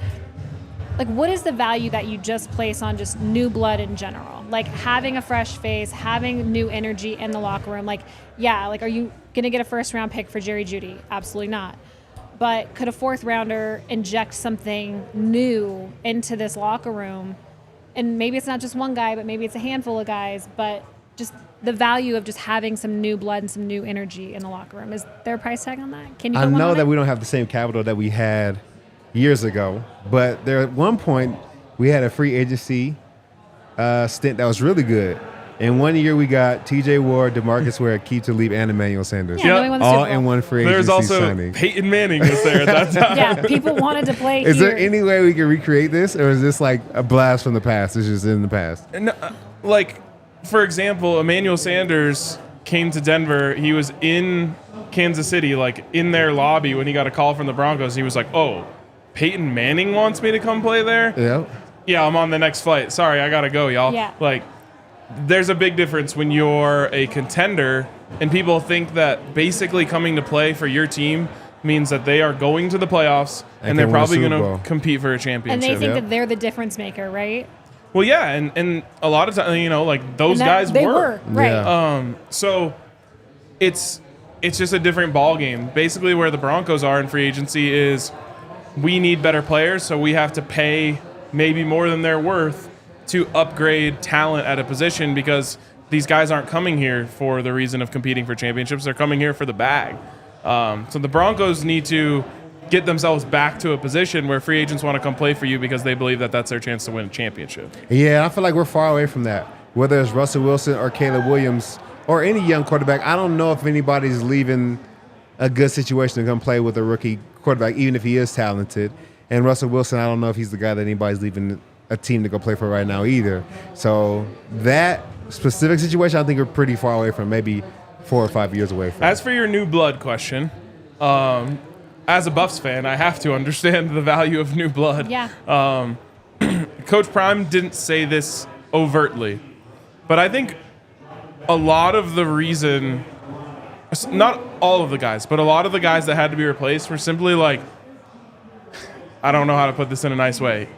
like what is the value that you just place on just new blood in general? Like having a fresh face, having new energy in the locker room. Like, yeah, like are you going to get a first-round pick for Jerry Jeudy? Absolutely not. But could a fourth rounder inject something new into this locker room? And maybe it's not just one guy, but maybe it's a handful of guys. But just the value of just having some new blood and some new energy in the locker room. Is there a price tag on that? Can you? I know that we don't have the same capital that we had years ago, but there at one point we had a free agency stint that was really good. In 1 year, we got T.J. Ward, DeMarcus Ware, Keith Talib, and Emmanuel Sanders. Yeah, yep. All in one free agency There's also signing. Peyton Manning was there at that time. Yeah, people wanted to play Is here. there any way we can recreate this, or is this like a blast from the past? It's just in the past. No, like, for example, Emmanuel Sanders came to Denver. He was in Kansas City, like in their lobby when he got a call from the Broncos. He was like, "Oh, Peyton Manning wants me to come play there?" Yeah. Yeah, I'm on the next flight. Sorry, I gotta go, y'all. Yeah. Like, there's a big difference when you're a contender and people think that basically coming to play for your team means that they are going to the playoffs and they're probably going to compete for a championship. And they think that they're the difference maker, right? Well, yeah, and a lot of times, you know, like those guys they were right. Yeah. So it's just a different ball game. Basically, where the Broncos are in free agency is we need better players, so we have to pay maybe more than they're worth to upgrade talent at a position because these guys aren't coming here for the reason of competing for championships. They're coming here for the bag. So the Broncos need to get themselves back to a position where free agents want to come play for you because they believe that that's their chance to win a championship. Yeah, I feel like we're far away from that. Whether it's Russell Wilson or Caleb Williams or any young quarterback, I don't know if anybody's leaving a good situation to come play with a rookie quarterback, even if he is talented. And Russell Wilson, I don't know if he's the guy that anybody's leaving a team to go play for right now either. So that specific situation, I think we're pretty far away from, maybe 4 or 5 years away from. As for your new blood question, as a Buffs fan, I have to understand the value of new blood. Yeah. Coach Prime didn't say this overtly, but I think a lot of the reason, not all of the guys, but a lot of the guys that had to be replaced were simply like, I don't know how to put this in a nice way.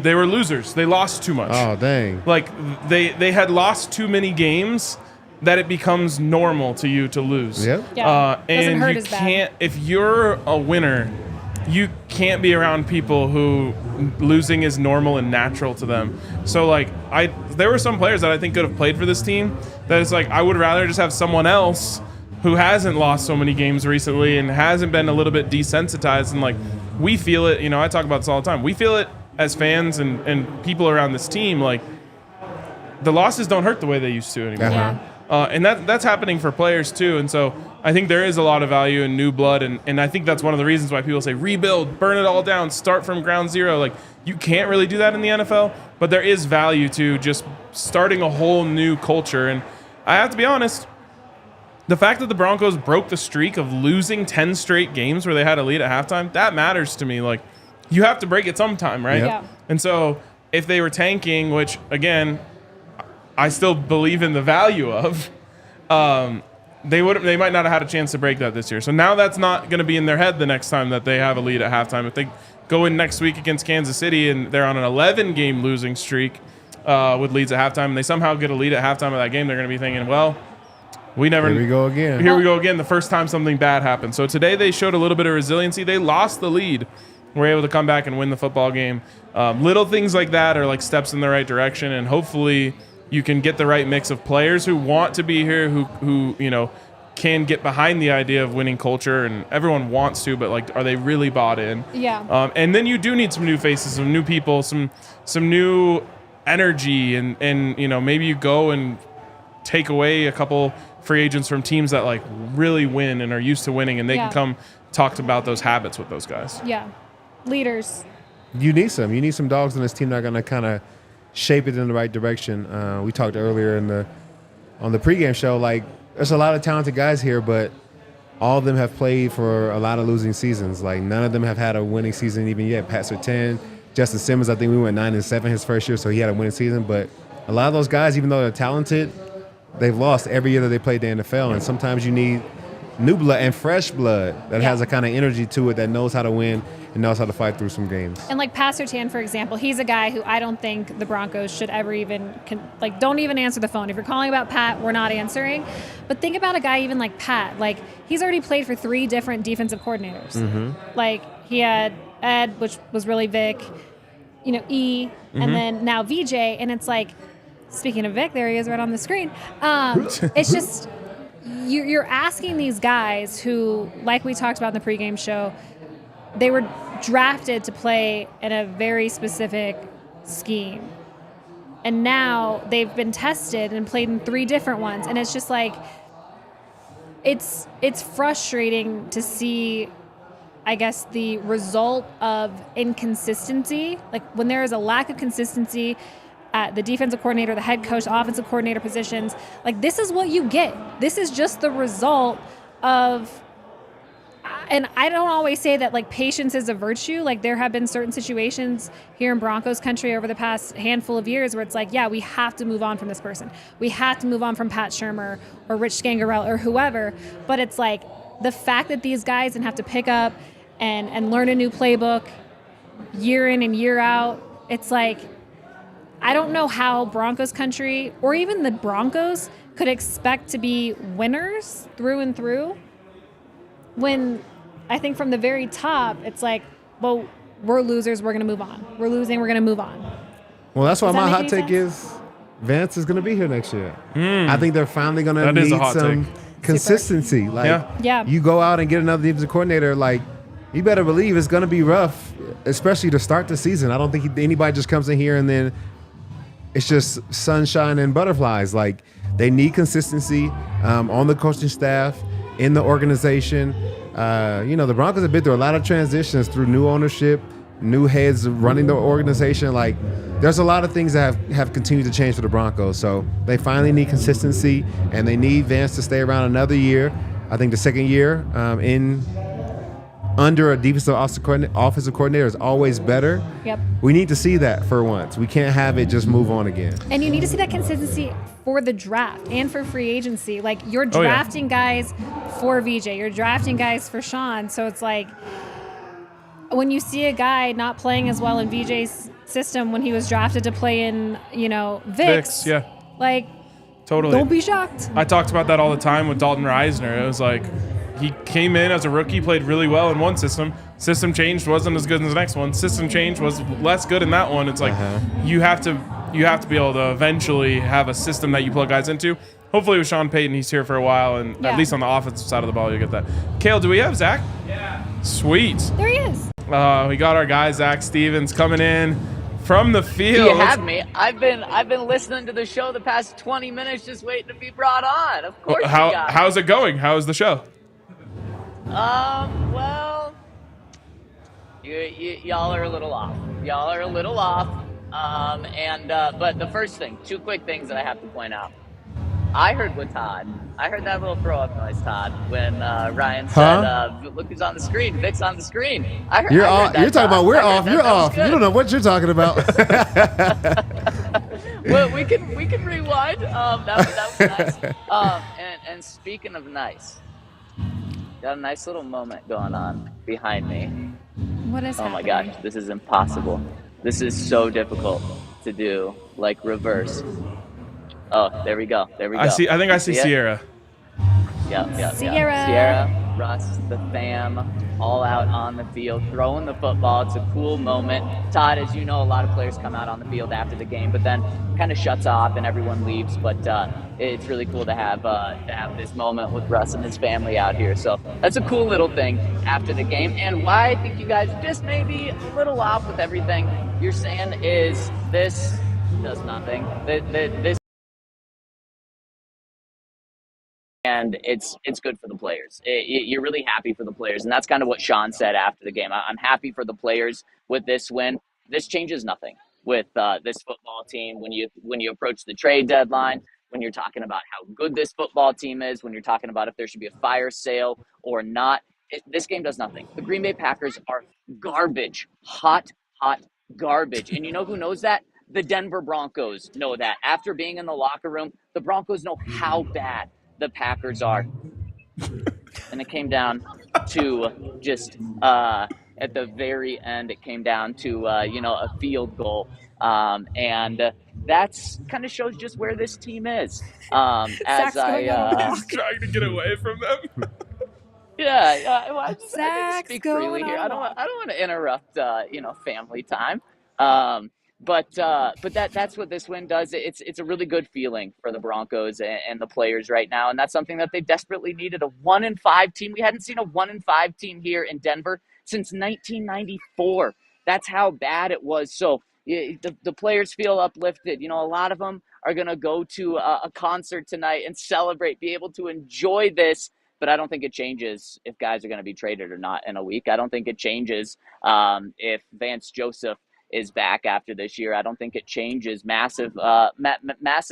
They were losers. They lost too much. Oh, dang. Like, they had lost too many games that it becomes normal to you to lose. Yep. Yeah. Doesn't And hurt you as can't, if you're a winner, you can't be around people who losing is normal and natural to them. So, like, there were some players that I think could have played for this team that it's like, I would rather just have someone else who hasn't lost so many games recently and hasn't been a little bit desensitized. And, like, we feel it. You know, I talk about this all the time. We feel it as fans and people around this team. Like, the losses don't hurt the way they used to anymore. Uh-huh. And that's happening for players too. And so I think there is a lot of value in new blood. And I think that's one of the reasons why people say rebuild, burn it all down, start from ground zero. Like, you can't really do that in the NFL, but there is value to just starting a whole new culture. And I have to be honest, the fact that the Broncos broke the streak of losing 10 straight games where they had a lead at halftime, that matters to me. Like, you have to break it sometime, right? Yeah. And so if they were tanking, which, again, I still believe in the value of, they might not have had a chance to break that this year. So now that's not going to be in their head the next time that they have a lead at halftime. If they go in next week against Kansas City and they're on an 11-game losing streak with leads at halftime, and they somehow get a lead at halftime of that game, they're going to be thinking, well, here we go again. The first time something bad happened. So today they showed a little bit of resiliency. They lost the lead. Were able to come back and win the football game. Little things like that are like steps in the right direction, and hopefully you can get the right mix of players who want to be here, who you know, can get behind the idea of winning culture, and everyone wants to, but like, are they really bought in? Yeah. And then you do need some new faces, some new people, some new energy, and you know, maybe you go and take away a couple free agents from teams that like really win and are used to winning, and they can come talk about those habits with those guys. Yeah. Leaders. You need some dogs on this team that are going to kind of shape it in the right direction. We talked earlier on the pregame show, like, there's a lot of talented guys here, but all of them have played for a lot of losing seasons. Like, none of them have had a winning season even yet. Pat Surtain, Justin Simmons, I think we went 9-7 his first year, so he had a winning season. But a lot of those guys, even though they're talented, they've lost every year that they played the NFL. And sometimes you need new blood and fresh blood that has a kind of energy to it, that knows how to win and knows how to fight through some games. And like Pat Surtain, for example, he's a guy who I don't think the Broncos should ever even, don't even answer the phone. If you're calling about Pat, we're not answering. But think about a guy even like Pat. Like, he's already played for 3 different defensive coordinators. Mm-hmm. Like, he had Ed, which was really Vic, you know, E, and then now VJ. And it's like, speaking of Vic, there he is right on the screen. It's just, you're asking these guys who, like we talked about in the pregame show, they were drafted to play in a very specific scheme. And now they've been tested and played in 3 different ones. And it's just like, it's frustrating to see, I guess, the result of inconsistency. Like, when there is a lack of consistency at the defensive coordinator, the head coach, offensive coordinator positions, like, this is what you get. This is just the result of, and I don't always say that, like, patience is a virtue. Like, there have been certain situations here in Broncos country over the past handful of years where it's like, yeah, we have to move on from this person. We have to move on from Pat Shurmur or Rich Scangarello or whoever. But it's like, the fact that these guys then have to pick up and learn a new playbook year in and year out, it's like, I don't know how Broncos country or even the Broncos could expect to be winners through and through when I think from the very top, it's like, well, we're losers, we're going to move on. We're losing, we're going to move on. Well, that's why my hot take sense? is Vance is going to be here next year. I think they're finally going to need some consistency. Like, you go out and get another defensive coordinator, like, you better believe it's going to be rough, especially to start the season. I don't think anybody just comes in here and then it's just sunshine and butterflies. Like, they need consistency on the coaching staff, in the organization. You know, the Broncos have been through a lot of transitions through new ownership, new heads running the organization. Like, there's a lot of things that have continued to change for the Broncos. So they finally need consistency, and they need Vance to stay around another year. I think the second year under a defensive offensive coordinator is always better. Yep. We need to see that for once. We can't have it just move on again. And you need to see that consistency for the draft and for free agency. Like, you're drafting guys for VJ. You're drafting guys for Sean. So it's like, when you see a guy not playing as well in VJ's system when he was drafted to play in, you know, Vic's, like, totally, don't be shocked. I talked about that all the time with Dalton Reisner. It was like, he came in as a rookie, played really well in one system. System changed, wasn't as good in the next one. System changed, was less good in that one. It's like, you have to be able to eventually have a system that you plug guys into. Hopefully with Sean Payton, he's here for a while, and at least on the offensive side of the ball, you get that. Kale, do we have Zach? Yeah. Sweet. There he is. We got our guy Zach Stevens coming in from the field. You have me. I've been listening to the show the past 20 minutes, just waiting to be brought on. Of course. How's it going? How's the show? Well, y'all are a little off. But the first thing, 2 quick things that I have to point out. I heard that little throw-up noise, Todd, when Ryan said, look who's on the screen. Vic's on the screen. You're talking about we're off. You're off. You don't know what you're talking about. Well, we can rewind. That was nice. And speaking of nice, got a nice little moment going on behind me. What is happening? Oh my gosh, this is impossible. This is so difficult to do, like reverse. Oh, there we go. I think I see Sierra. Yeah. Sierra. Sierra. Russ, the fam, all out on the field, throwing the football. It's a cool moment. Todd, as you know, a lot of players come out on the field after the game, but then kind of shuts off and everyone leaves. But it's really cool to have this moment with Russ and his family out here. So that's a cool little thing after the game. And why I think you guys just maybe a little off with everything you're saying is this does nothing. This and it's good for the players. You're really happy for the players, and that's kind of what Sean said after the game. I'm happy for the players with this win. This changes nothing with this football team when you approach the trade deadline, when you're talking about how good this football team is, when you're talking about if there should be a fire sale or not. This game does nothing. The Green Bay Packers are garbage, hot garbage. And you know who knows that? The Denver Broncos know that. After being in the locker room, the Broncos know how bad the Packers are. And it came down to just at the very end, it came down to a field goal. And that's kind of shows just where this team is. Zach's going on a walk. He's trying to get away from them. Well, I can Zach's speak going freely here. on I a walk. don't want to interrupt family time. But that's what this win does. It's a really good feeling for the Broncos and the players right now, and that's something that they desperately needed. A 1-5 team. We hadn't seen a 1-5 team here in Denver since 1994. That's how bad it was. So the players feel uplifted. A lot of them are gonna go to a concert tonight and celebrate, be able to enjoy this. But I don't think it changes if guys are going to be traded or not in a week. I don't think it changes if Vance Joseph is back after this year. I don't think it changes massive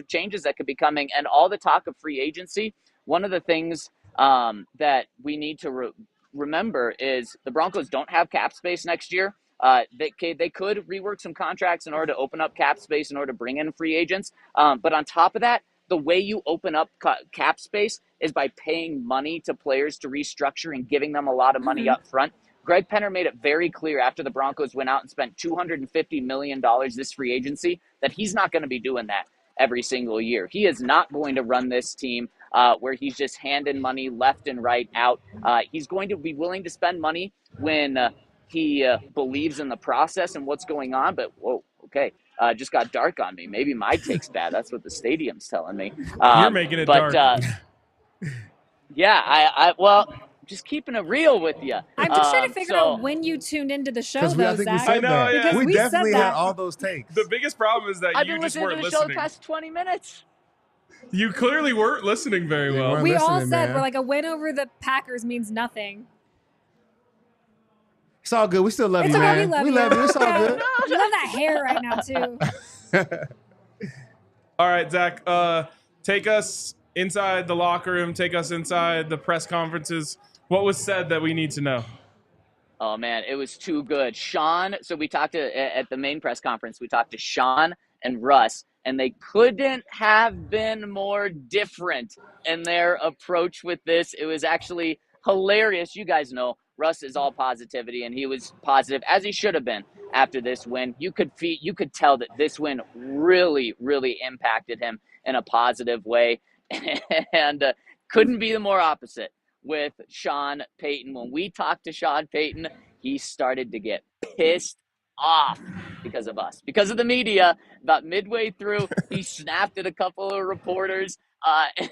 changes that could be coming. And all the talk of free agency, one of the things that we need to remember is the Broncos don't have cap space next year. They could rework some contracts in order to open up cap space in order to bring in free agents. But on top of that, the way you open up cap space is by paying money to players to restructure and giving them a lot of money up front. Greg Penner made it very clear after the Broncos went out and spent $250 million this free agency that he's not going to be doing that every single year. He is not going to run this team where he's just handing money left and right out. He's going to be willing to spend money when he believes in the process and what's going on. But, whoa, okay. Just got dark on me. Maybe my take's bad. That's what the stadium's telling me. You're making it dark. Well, just keeping it real with you. I'm just trying to figure out when you tuned into the show, though, I think we Zach. said that. Yeah. We we said definitely had that. all those takes. The biggest problem is that I've you been just listening to weren't the show the listening. past 20 minutes. You clearly weren't listening very You well. weren't. We all listening, said man. we're like a win over the Packers means nothing. It's all good. We still love It's you, okay, man. we love you. love you. It's all Yeah. good. You love that hair right now too. All right, Zach, take us inside the locker room. Take us inside the press conferences. What was said that we need to know? Oh, man, it was too good. Sean, so we talked at the main press conference, we talked to Sean and Russ, and they couldn't have been more different in their approach with this. It was actually hilarious. You guys know Russ is all positivity, and he was positive, as he should have been after this win. You could tell that this win really, really impacted him in a positive way, and couldn't be the more opposite with Sean Payton. When we talked to Sean Payton, he started to get pissed off because of us, because of the media. About midway through, he snapped at a couple of reporters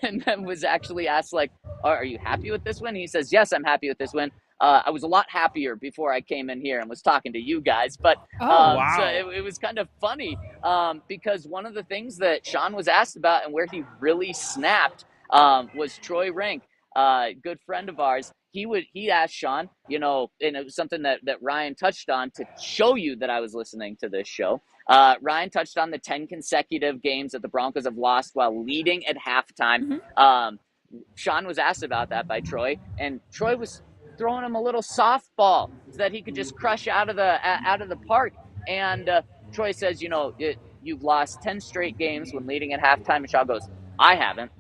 and then was actually asked, like, are you happy with this win? He says, yes, I'm happy with this win. I was a lot happier before I came in here and was talking to you guys. But wow. so it was kind of funny because one of the things that Sean was asked about and where he really snapped was Troy Rink, good friend of ours. He asked Sean, and it was something that Ryan touched on to show you that I was listening to this show. Ryan touched on the 10 consecutive games that the Broncos have lost while leading at halftime. Sean was asked about that by Troy, and Troy was throwing him a little softball so that he could just crush out of the park. And Troy says, you've lost 10 straight games when leading at halftime. And Sean goes, I haven't.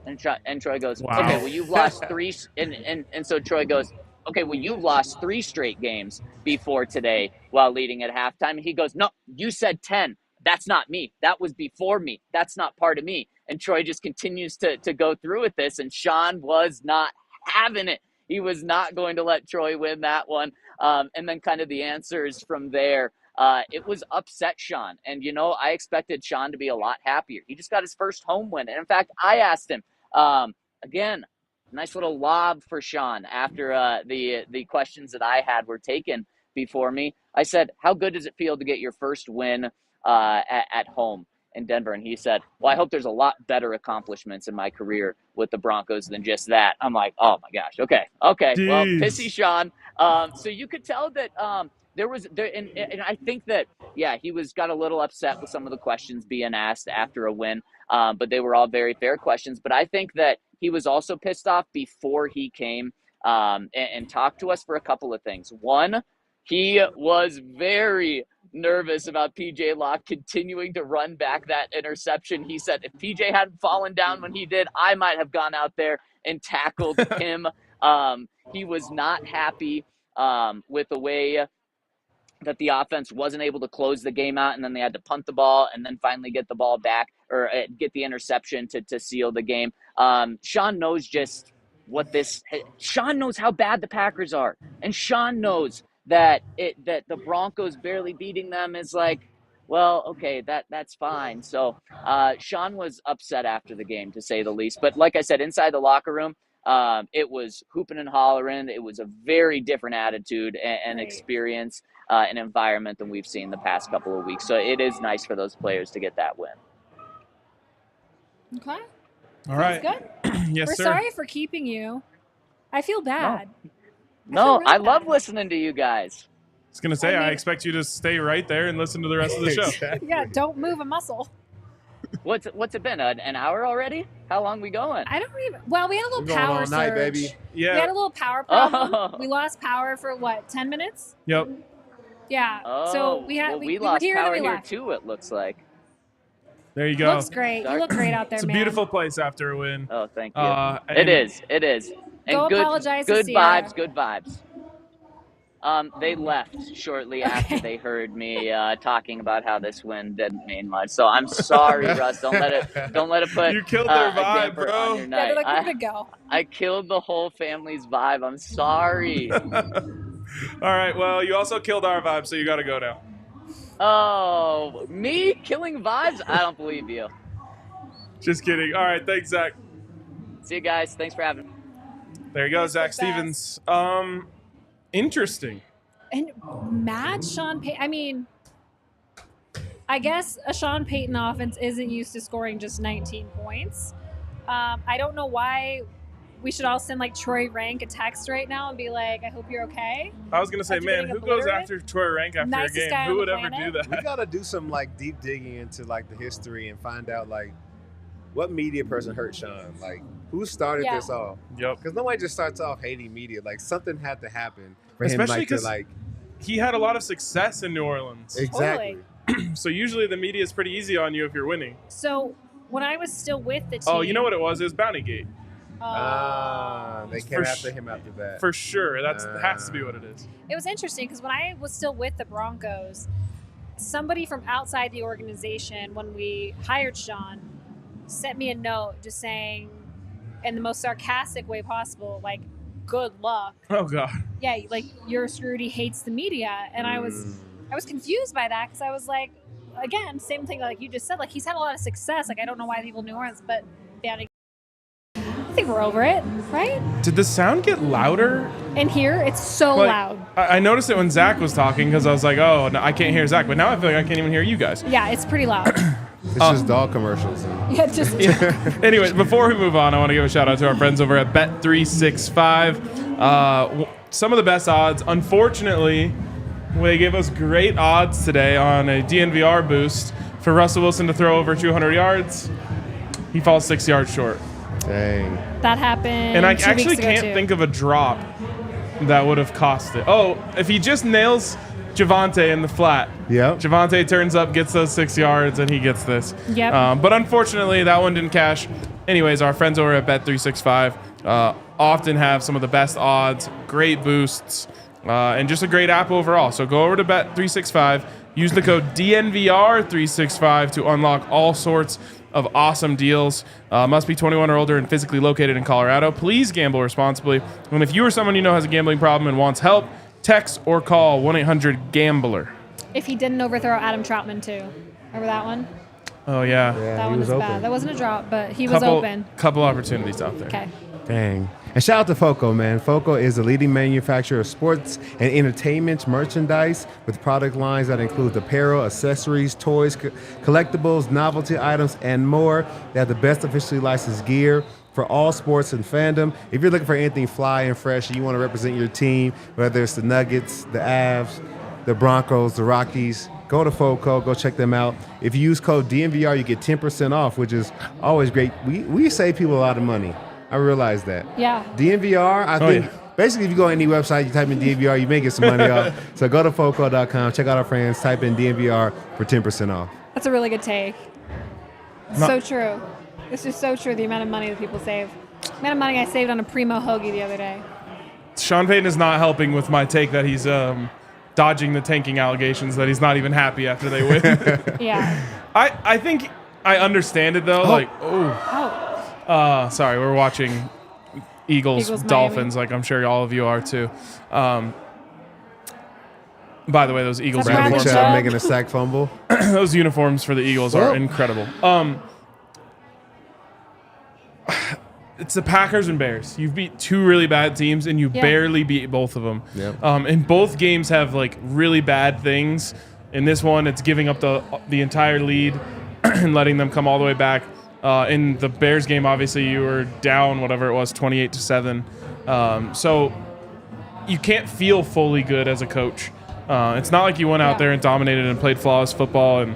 And Troy goes, wow. okay, well, you've lost 3. And so Troy goes, okay, well, you've lost 3 straight games before today while leading at halftime. And he goes, no, you said 10. That's not me. That was before me. That's not part of me. And Troy just continues to go through with this. And Sean was not having it. He was not going to let Troy win that one. And then kind of the answers from there. It was upset Sean. And, I expected Sean to be a lot happier. He just got his first home win. And in fact, I asked him, again, nice little lob for Sean after the questions that I had were taken before me. I said, how good does it feel to get your first win at home in Denver? And he said, well, I hope there's a lot better accomplishments in my career with the Broncos than just that. I'm like, oh my gosh. Okay. Jeez. Well, pissy Sean. So you could tell that there was and I think that, yeah, he got a little upset with some of the questions being asked after a win. But they were all very fair questions. But I think that he was also pissed off before he came and talked to us for a couple of things. One, he was very nervous about PJ Locke continuing to run back that interception. He said if PJ hadn't fallen down when he did, I might have gone out there and tackled him. He was not happy with the way that the offense wasn't able to close the game out, and then they had to punt the ball and then finally get the ball back or get the interception to seal the game. Sean knows Sean knows how bad the Packers are, and Sean knows that the Broncos barely beating them is like, well, okay, that's fine. So Sean was upset after the game, to say the least. But like I said, inside the locker room, it was hooping and hollering. It was a very different attitude and experience and environment than we've seen the past couple of weeks. So it is nice for those players to get that win. Okay. All right. Good. Yes, We're sir. sorry for keeping you. I feel bad. No, I really love bad. listening to you guys. I was going to say, I I mean- expect you to stay right there and listen to the rest of the show. Exactly. Yeah, don't move a muscle. What's it been? An hour already? How long we going? I don't even. Well, we had a little We're going power all night, surge. baby. We had Yeah. a little power problem. Oh. We lost power for what, 10 minutes? Yep. Yeah. Oh, So we had well, we lost were here and power then we here left. too. It looks like. There you go. Looks great. You look great out there, It's a man. beautiful place after a win. Oh, thank you. And- It is. And Go good, apologize to good Sierra. vibes. Good vibes. They left shortly after they heard me talking about how this win didn't mean much. So I'm sorry, Russ. Don't let it put You killed their a vibe, damper bro. on your Yeah, night. they're like, we're gonna go. I killed the whole family's vibe. I'm sorry. All right. Well, you also killed our vibe, so you got to go now. Oh, me killing vibes? I don't believe you. Just kidding. All right. Thanks, Zach. See you guys. Thanks for having me. There you go, He's the Zach best. Stevens. Interesting. And mad Sean Payton. I mean, I guess a Sean Payton offense isn't used to scoring just 19 points. I don't know why we should all send like Troy Rank a text right now and be like, I hope you're okay. I was gonna say, After man, getting who goes obliterated? after Troy Rank after Nicest a game? guy on Who the would ever planet. do We that? gotta do some like deep digging into like the history and find out like what media person hurt Sean. Like who started Yeah. this off? Yep. Because nobody just starts off hating media. Like something had to happen for Especially him like to 'cause like He had a lot of success in New Orleans. exactly. So usually the media is pretty easy on you if you're winning. So when I was still with the team. Oh, you know what it was? It was Bountygate. They For came sh- after him after that. For sure. That has to be what it is. It was interesting because when I was still with the Broncos, somebody from outside the organization, when we hired Sean, sent me a note just saying, in the most sarcastic way possible, like, good luck. Oh, God. Yeah, like, you're screwed, he hates the media. And I was confused by that because I was like, again, same thing like you just said, like, he's had a lot of success. Like, I don't know why people in New Orleans, but I think we're over it, right? Did the sound get louder? And here, it's so Like, loud. I noticed it when Zach was talking because I was like, oh, no, I can't hear Zach. But now I feel like I can't even hear you guys. Yeah, it's pretty loud. It's just dog commercials. Yeah, just Anyways, before we move on, I want to give a shout out to our friends over at Bet365. Some of the best odds. Unfortunately, they gave us great odds today on a DNVR boost for Russell Wilson to throw over 200 yards. He falls 6 yards short. Dang. that happened. And I 2 actually weeks ago, can't too. think of a drop that would have cost it. Oh, if he just nails Javonte in the flat. Yep. Javonte turns up, gets those 6 yards, and he gets this. Yep. But unfortunately, that one didn't cash. Anyways, our friends over at Bet365 often have some of the best odds, great boosts, and just a great app overall. So go over to Bet365, use the code DNVR365 to unlock all sorts of awesome deals. Must be 21 or older and physically located in Colorado. Please gamble responsibly. And if you or someone you know has a gambling problem and wants help, text or call 1-800-GAMBLER. If he didn't overthrow Adam Troutman too. Remember that one? Oh, yeah. That he one was was open. bad. That wasn't a drop, but he was open. Couple opportunities out there. Okay. Dang. And shout out to FOCO, man. FOCO is the leading manufacturer of sports and entertainment merchandise with product lines that include apparel, accessories, toys, collectibles, novelty items, and more. They have the best officially licensed gear for all sports and fandom. If you're looking for anything fly and fresh and you want to represent your team, whether it's the Nuggets, the Avs, the Broncos, the Rockies, go to FOCO, go check them out. If you use code DNVR, you get 10% off, which is always great. We save people a lot of money. I realize that. Yeah. DNVR, I think, basically if you go on any website, you type in DNVR, you may get some money off. So go to FOCO.com, check out our friends, type in DNVR for 10% off. That's a really good take. So true. This is so true, the amount of money that people save. The amount of money I saved on a Primo hoagie the other day. Sean Payton is not helping with my take that he's dodging the tanking allegations, that he's not even happy after they win. Yeah. I think I understand it, though. Sorry, we're watching Eagles Dolphins, Miami. like I'm sure all of you are too. By the way, those Eagles That's Bradley Bradley uniforms, Chubb Chubb. making a sack fumble. those uniforms for the Eagles are incredible. It's the Packers and Bears. You've beat two really bad teams, and you barely beat both of them. Yep. And both games have like really bad things. In this one, it's giving up the entire lead and letting them come all the way back. In the Bears game, obviously, you were down whatever it was, 28-7. So you can't feel fully good as a coach. It's not like you went out there and dominated and played flawless football and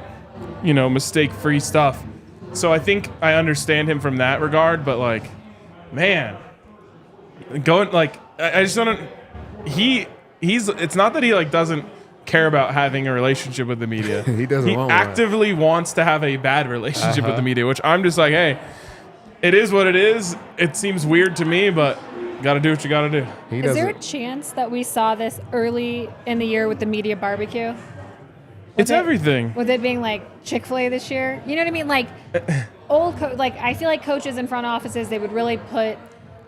mistake-free stuff. So I think I understand him from that regard, but like, man, going like I just don't. He's. It's not that he like doesn't care about having a relationship with the media. He doesn't He want actively wants to have a bad relationship with the media, which I'm just like, hey, it is what it is. It seems weird to me, but got to do what you got to do. Is there a chance that we saw this early in the year with the media barbecue? It's everything. With it being like Chick-fil-A this year? You know what I mean? Like, I feel like coaches in front offices, they would really put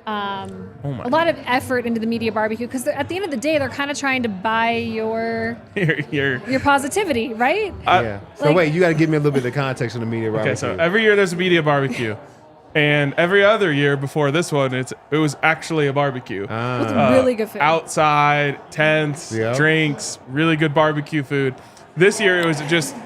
a lot of effort into the media barbecue because at the end of the day, they're kind of trying to buy your positivity, right? Yeah. So wait, you got to give me a little bit of context on the media barbecue. Okay, so every year there's a media barbecue. And every other year before this one, it was actually a barbecue. With really good food. Outside, tents, drinks, really good barbecue food. This year, it was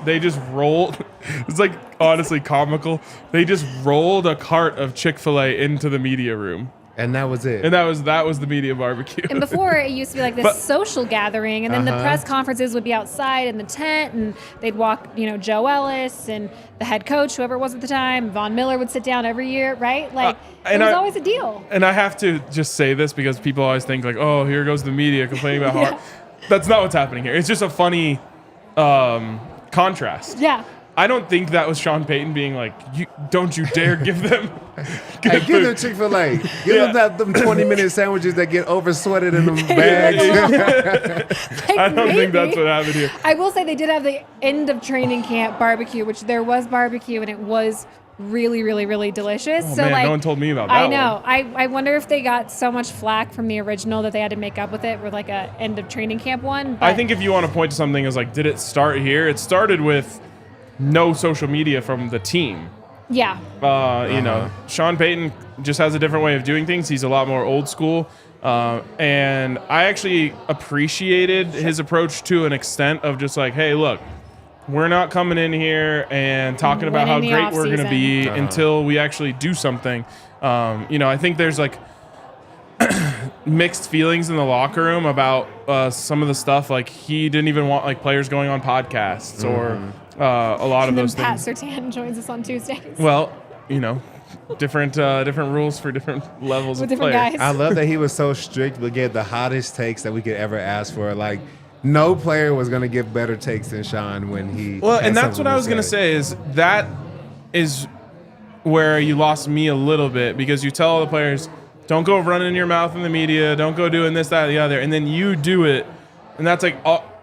they just rolled. It's like honestly comical. They just rolled a cart of Chick-fil-A into the media room. And that was it. And that was the media barbecue. And before, it used to be like this social gathering, and then the press conferences would be outside in the tent, and they'd walk, Joe Ellis and the head coach, whoever it was at the time, Von Miller would sit down every year, right? Like, it was always a deal. And I have to just say this because people always think like, oh, here goes the media complaining about how that's not what's happening here. It's just a funny contrast. Yeah. I don't think that was Sean Payton being like, don't you dare give them give them Chick-fil-A. Give them them 20-minute sandwiches that get over sweated in them bags. I don't think that's what happened here. I will say they did have the end of training camp barbecue, which there was barbecue, and it was really, really, really delicious. Oh, so man, like, no one told me about that. I know. I wonder if they got so much flack from the original that they had to make up with it with like a end of training camp one. But I think if you want to point to something as like, did it start here? It started with no social media from the team. Yeah. Sean Payton just has a different way of doing things. He's a lot more old school. And I actually appreciated his approach to an extent of just like, hey, look, we're not coming in here and talking about how great we're going to be until we actually do something. I think there's like mixed feelings in the locker room about some of the stuff. Like he didn't even want like players going on podcasts or a lot of those Pat things. Surtain joins us on Tuesdays. Well, different rules for different levels with of different players. guys. I love that he was so strict but gave the hottest takes that we could ever ask for. Like, no player was going to give better takes than Sean when he. Well, had and that's something what I was going to say is where you lost me a little bit because you tell all the players, don't go running your mouth in the media, don't go doing this, that, or the other, and then you do it, and that's like,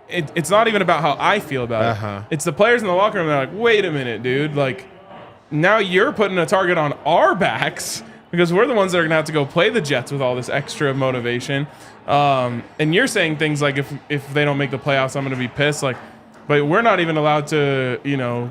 it's not even about how I feel about it. It's the players in the locker room that are like, wait a minute, dude, like, now you're putting a target on our backs because we're the ones that are going to have to go play the Jets with all this extra motivation. And you're saying things like, if they don't make the playoffs, I'm going to be pissed. Like, but we're not even allowed to,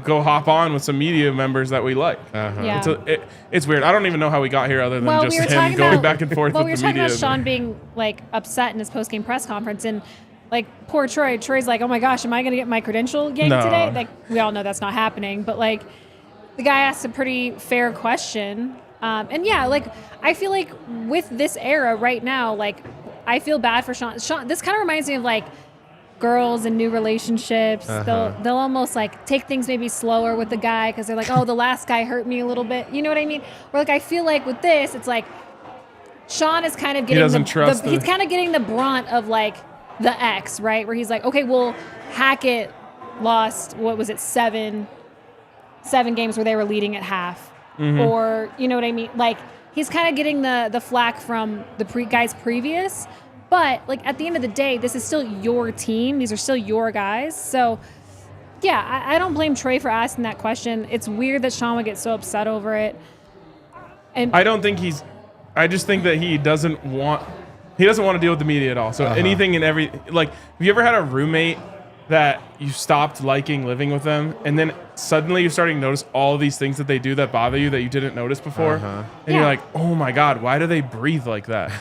go hop on with some media members that we like. Yeah. It's weird. I don't even know how we got here other than just him going back and forth with the media. Well, we were talking about Sean being like upset in his post-game press conference, and like poor Troy. Troy's like, oh my gosh, am I going to get my credential yanked today? Like, we all know that's not happening. But like, the guy asked a pretty fair question. And yeah, like, I feel like with this era right now, like, I feel bad for Sean. This kind of reminds me of like girls and new relationships. They'll almost like take things maybe slower with the guy because they're like, oh, the last guy hurt me a little bit. You know what I mean? Or like, I feel like with this, it's like Sean is kind of getting he's kind of getting the brunt of like the X, right? Where he's like, okay, well, Hackett lost, what was it, seven games where they were leading at half. Or, you know what I mean? Like, he's kind of getting the flack from the guys previous. But, like, at the end of the day, this is still your team. These are still your guys. So, yeah, I don't blame Trey for asking that question. It's weird that Sean would get so upset over it. And I don't think I just think that he doesn't want to deal with the media at all. So anything and every, like, have you ever had a roommate that you stopped liking living with them, and then suddenly you're starting to notice all these things that they do that bother you that you didn't notice before, and you're like, oh my God, why do they breathe like that?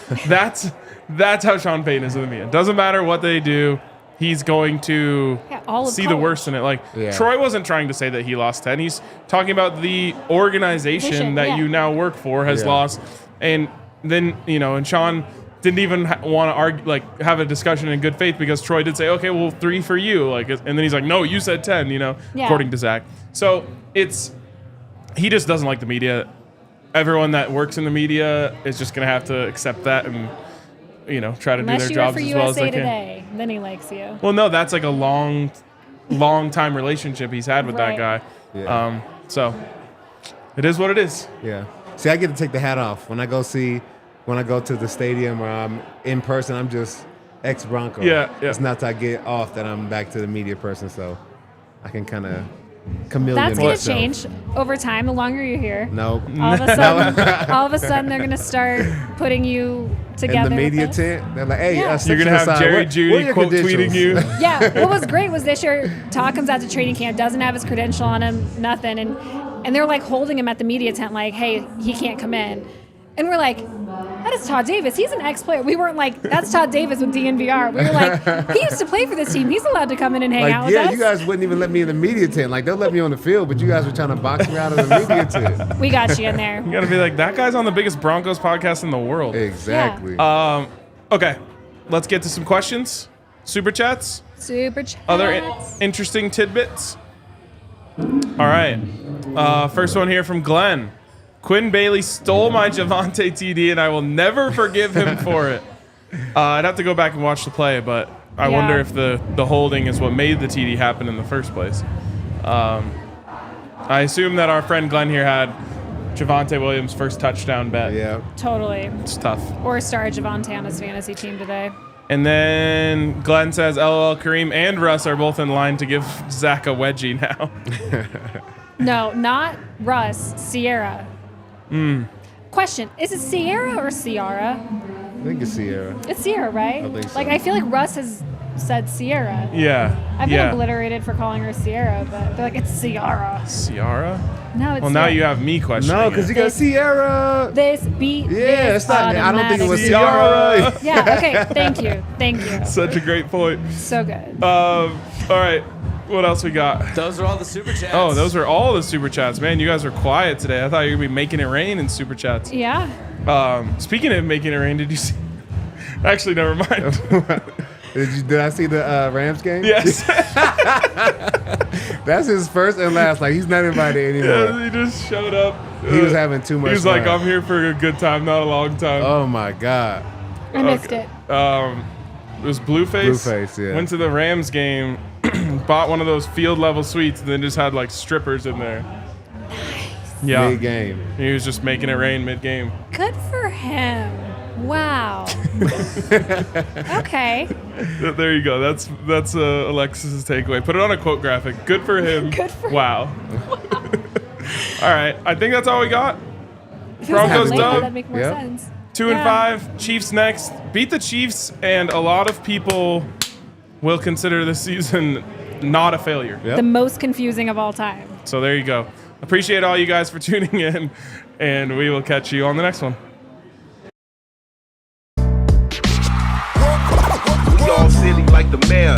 That's how Sean Payton is with me. It doesn't matter what they do, he's going to see the worst in it. Like, Troy wasn't trying to say that he lost 10. He's talking about the organization that you now work for has lost. And then, and Sean didn't even want to argue, like, have a discussion in good faith because Troy did say, okay, well, 3 for you. Like, and then he's like, no, you said 10, according to Zach. So he just doesn't like the media. Everyone that works in the media is just going to have to accept that and, try to do their jobs as well as they can. Then he likes you. Well, no, that's like a long time relationship he's had with that guy. Yeah. So it is what it is. Yeah. See, I get to take the hat off when I go to the stadium or I'm in person. I'm just ex-Bronco. Yeah. It's not till I get off that I'm back to the media person, so I can kind of chameleon That's going to myself. change over time the longer you're here. Nope. All of a sudden they're going to start putting you together. In the media with tent, they're like, hey, you're going to have Jerry Judy quote tweeting you. Yeah. What was great was this year, Todd comes out to training camp, doesn't have his credential on him, nothing. And they're like holding him at the media tent like, hey, he can't come in. And we're like, that is Todd Davis. He's an ex-player. We weren't like, that's Todd Davis with DNVR. We were like, he used to play for this team. He's allowed to come in and hang out with us. You guys wouldn't even let me in the media tent. Like, they'll let me on the field, but you guys were trying to box me out of the media tent. We got you in there. You got to be like, that guy's on the biggest Broncos podcast in the world. Exactly. Yeah. Okay, let's get to some questions. Super chats. Other interesting tidbits. All right. First one here from Glenn. Quinn Bailey stole my Javonte TD, and I will never forgive him for it. I'd have to go back and watch the play, but I wonder if the holding is what made the TD happen in the first place. I assume that our friend Glenn here had Javonte Williams' first touchdown bet. Yeah. Totally. It's tough. Or started Javonte on his fantasy team today. And then Glenn says, LOL, Kareem and Russ are both in line to give Zach a wedgie now. No, not Russ. Sierra. Question: is it Sierra or Ciara? I think it's Sierra. It's Sierra, right? I think so. Like, I feel like Russ has said Sierra. Yeah. I've been obliterated for calling her Sierra, but they're like, it's Ciara. Ciara? No, it's Well, now you have me questioning. No, because you got Sierra. This beat it's not. I don't think it was Ciara. Yeah, okay. Thank you. Such a great point. So good. All right. What else we got? Those are all the super chats. Oh, those are all the super chats. Man, you guys are quiet today. I thought you were going to be making it rain in super chats. Yeah. Speaking of making it rain, did you see? Actually, never mind. Did I see the Rams game? Yes. That's his first and last. Like, he's not invited anymore. Yeah, he just showed up. He was having too much He was fun. like, I'm here for a good time, not a long time. Oh, my God. I missed it. It was Blueface. Blueface, yeah. Went to the Rams game, bought one of those field level suites, and then just had like strippers in there. Nice. Yeah. Mid-game. He was just making it rain mid-game. Good for him. Wow. Okay. There you go. That's Alexis's takeaway. Put it on a quote graphic. Good for him. Good for wow. All right. I think that's all we got. If it was Broncos Atlanta, done. that'd make more Yep. sense. 2-5. Chiefs next. Beat the Chiefs, and a lot of people will consider this season not a failure. Yep. The most confusing of all time. So there you go. Appreciate all you guys for tuning in, and we will catch you on the next one. We all silly like the mayor.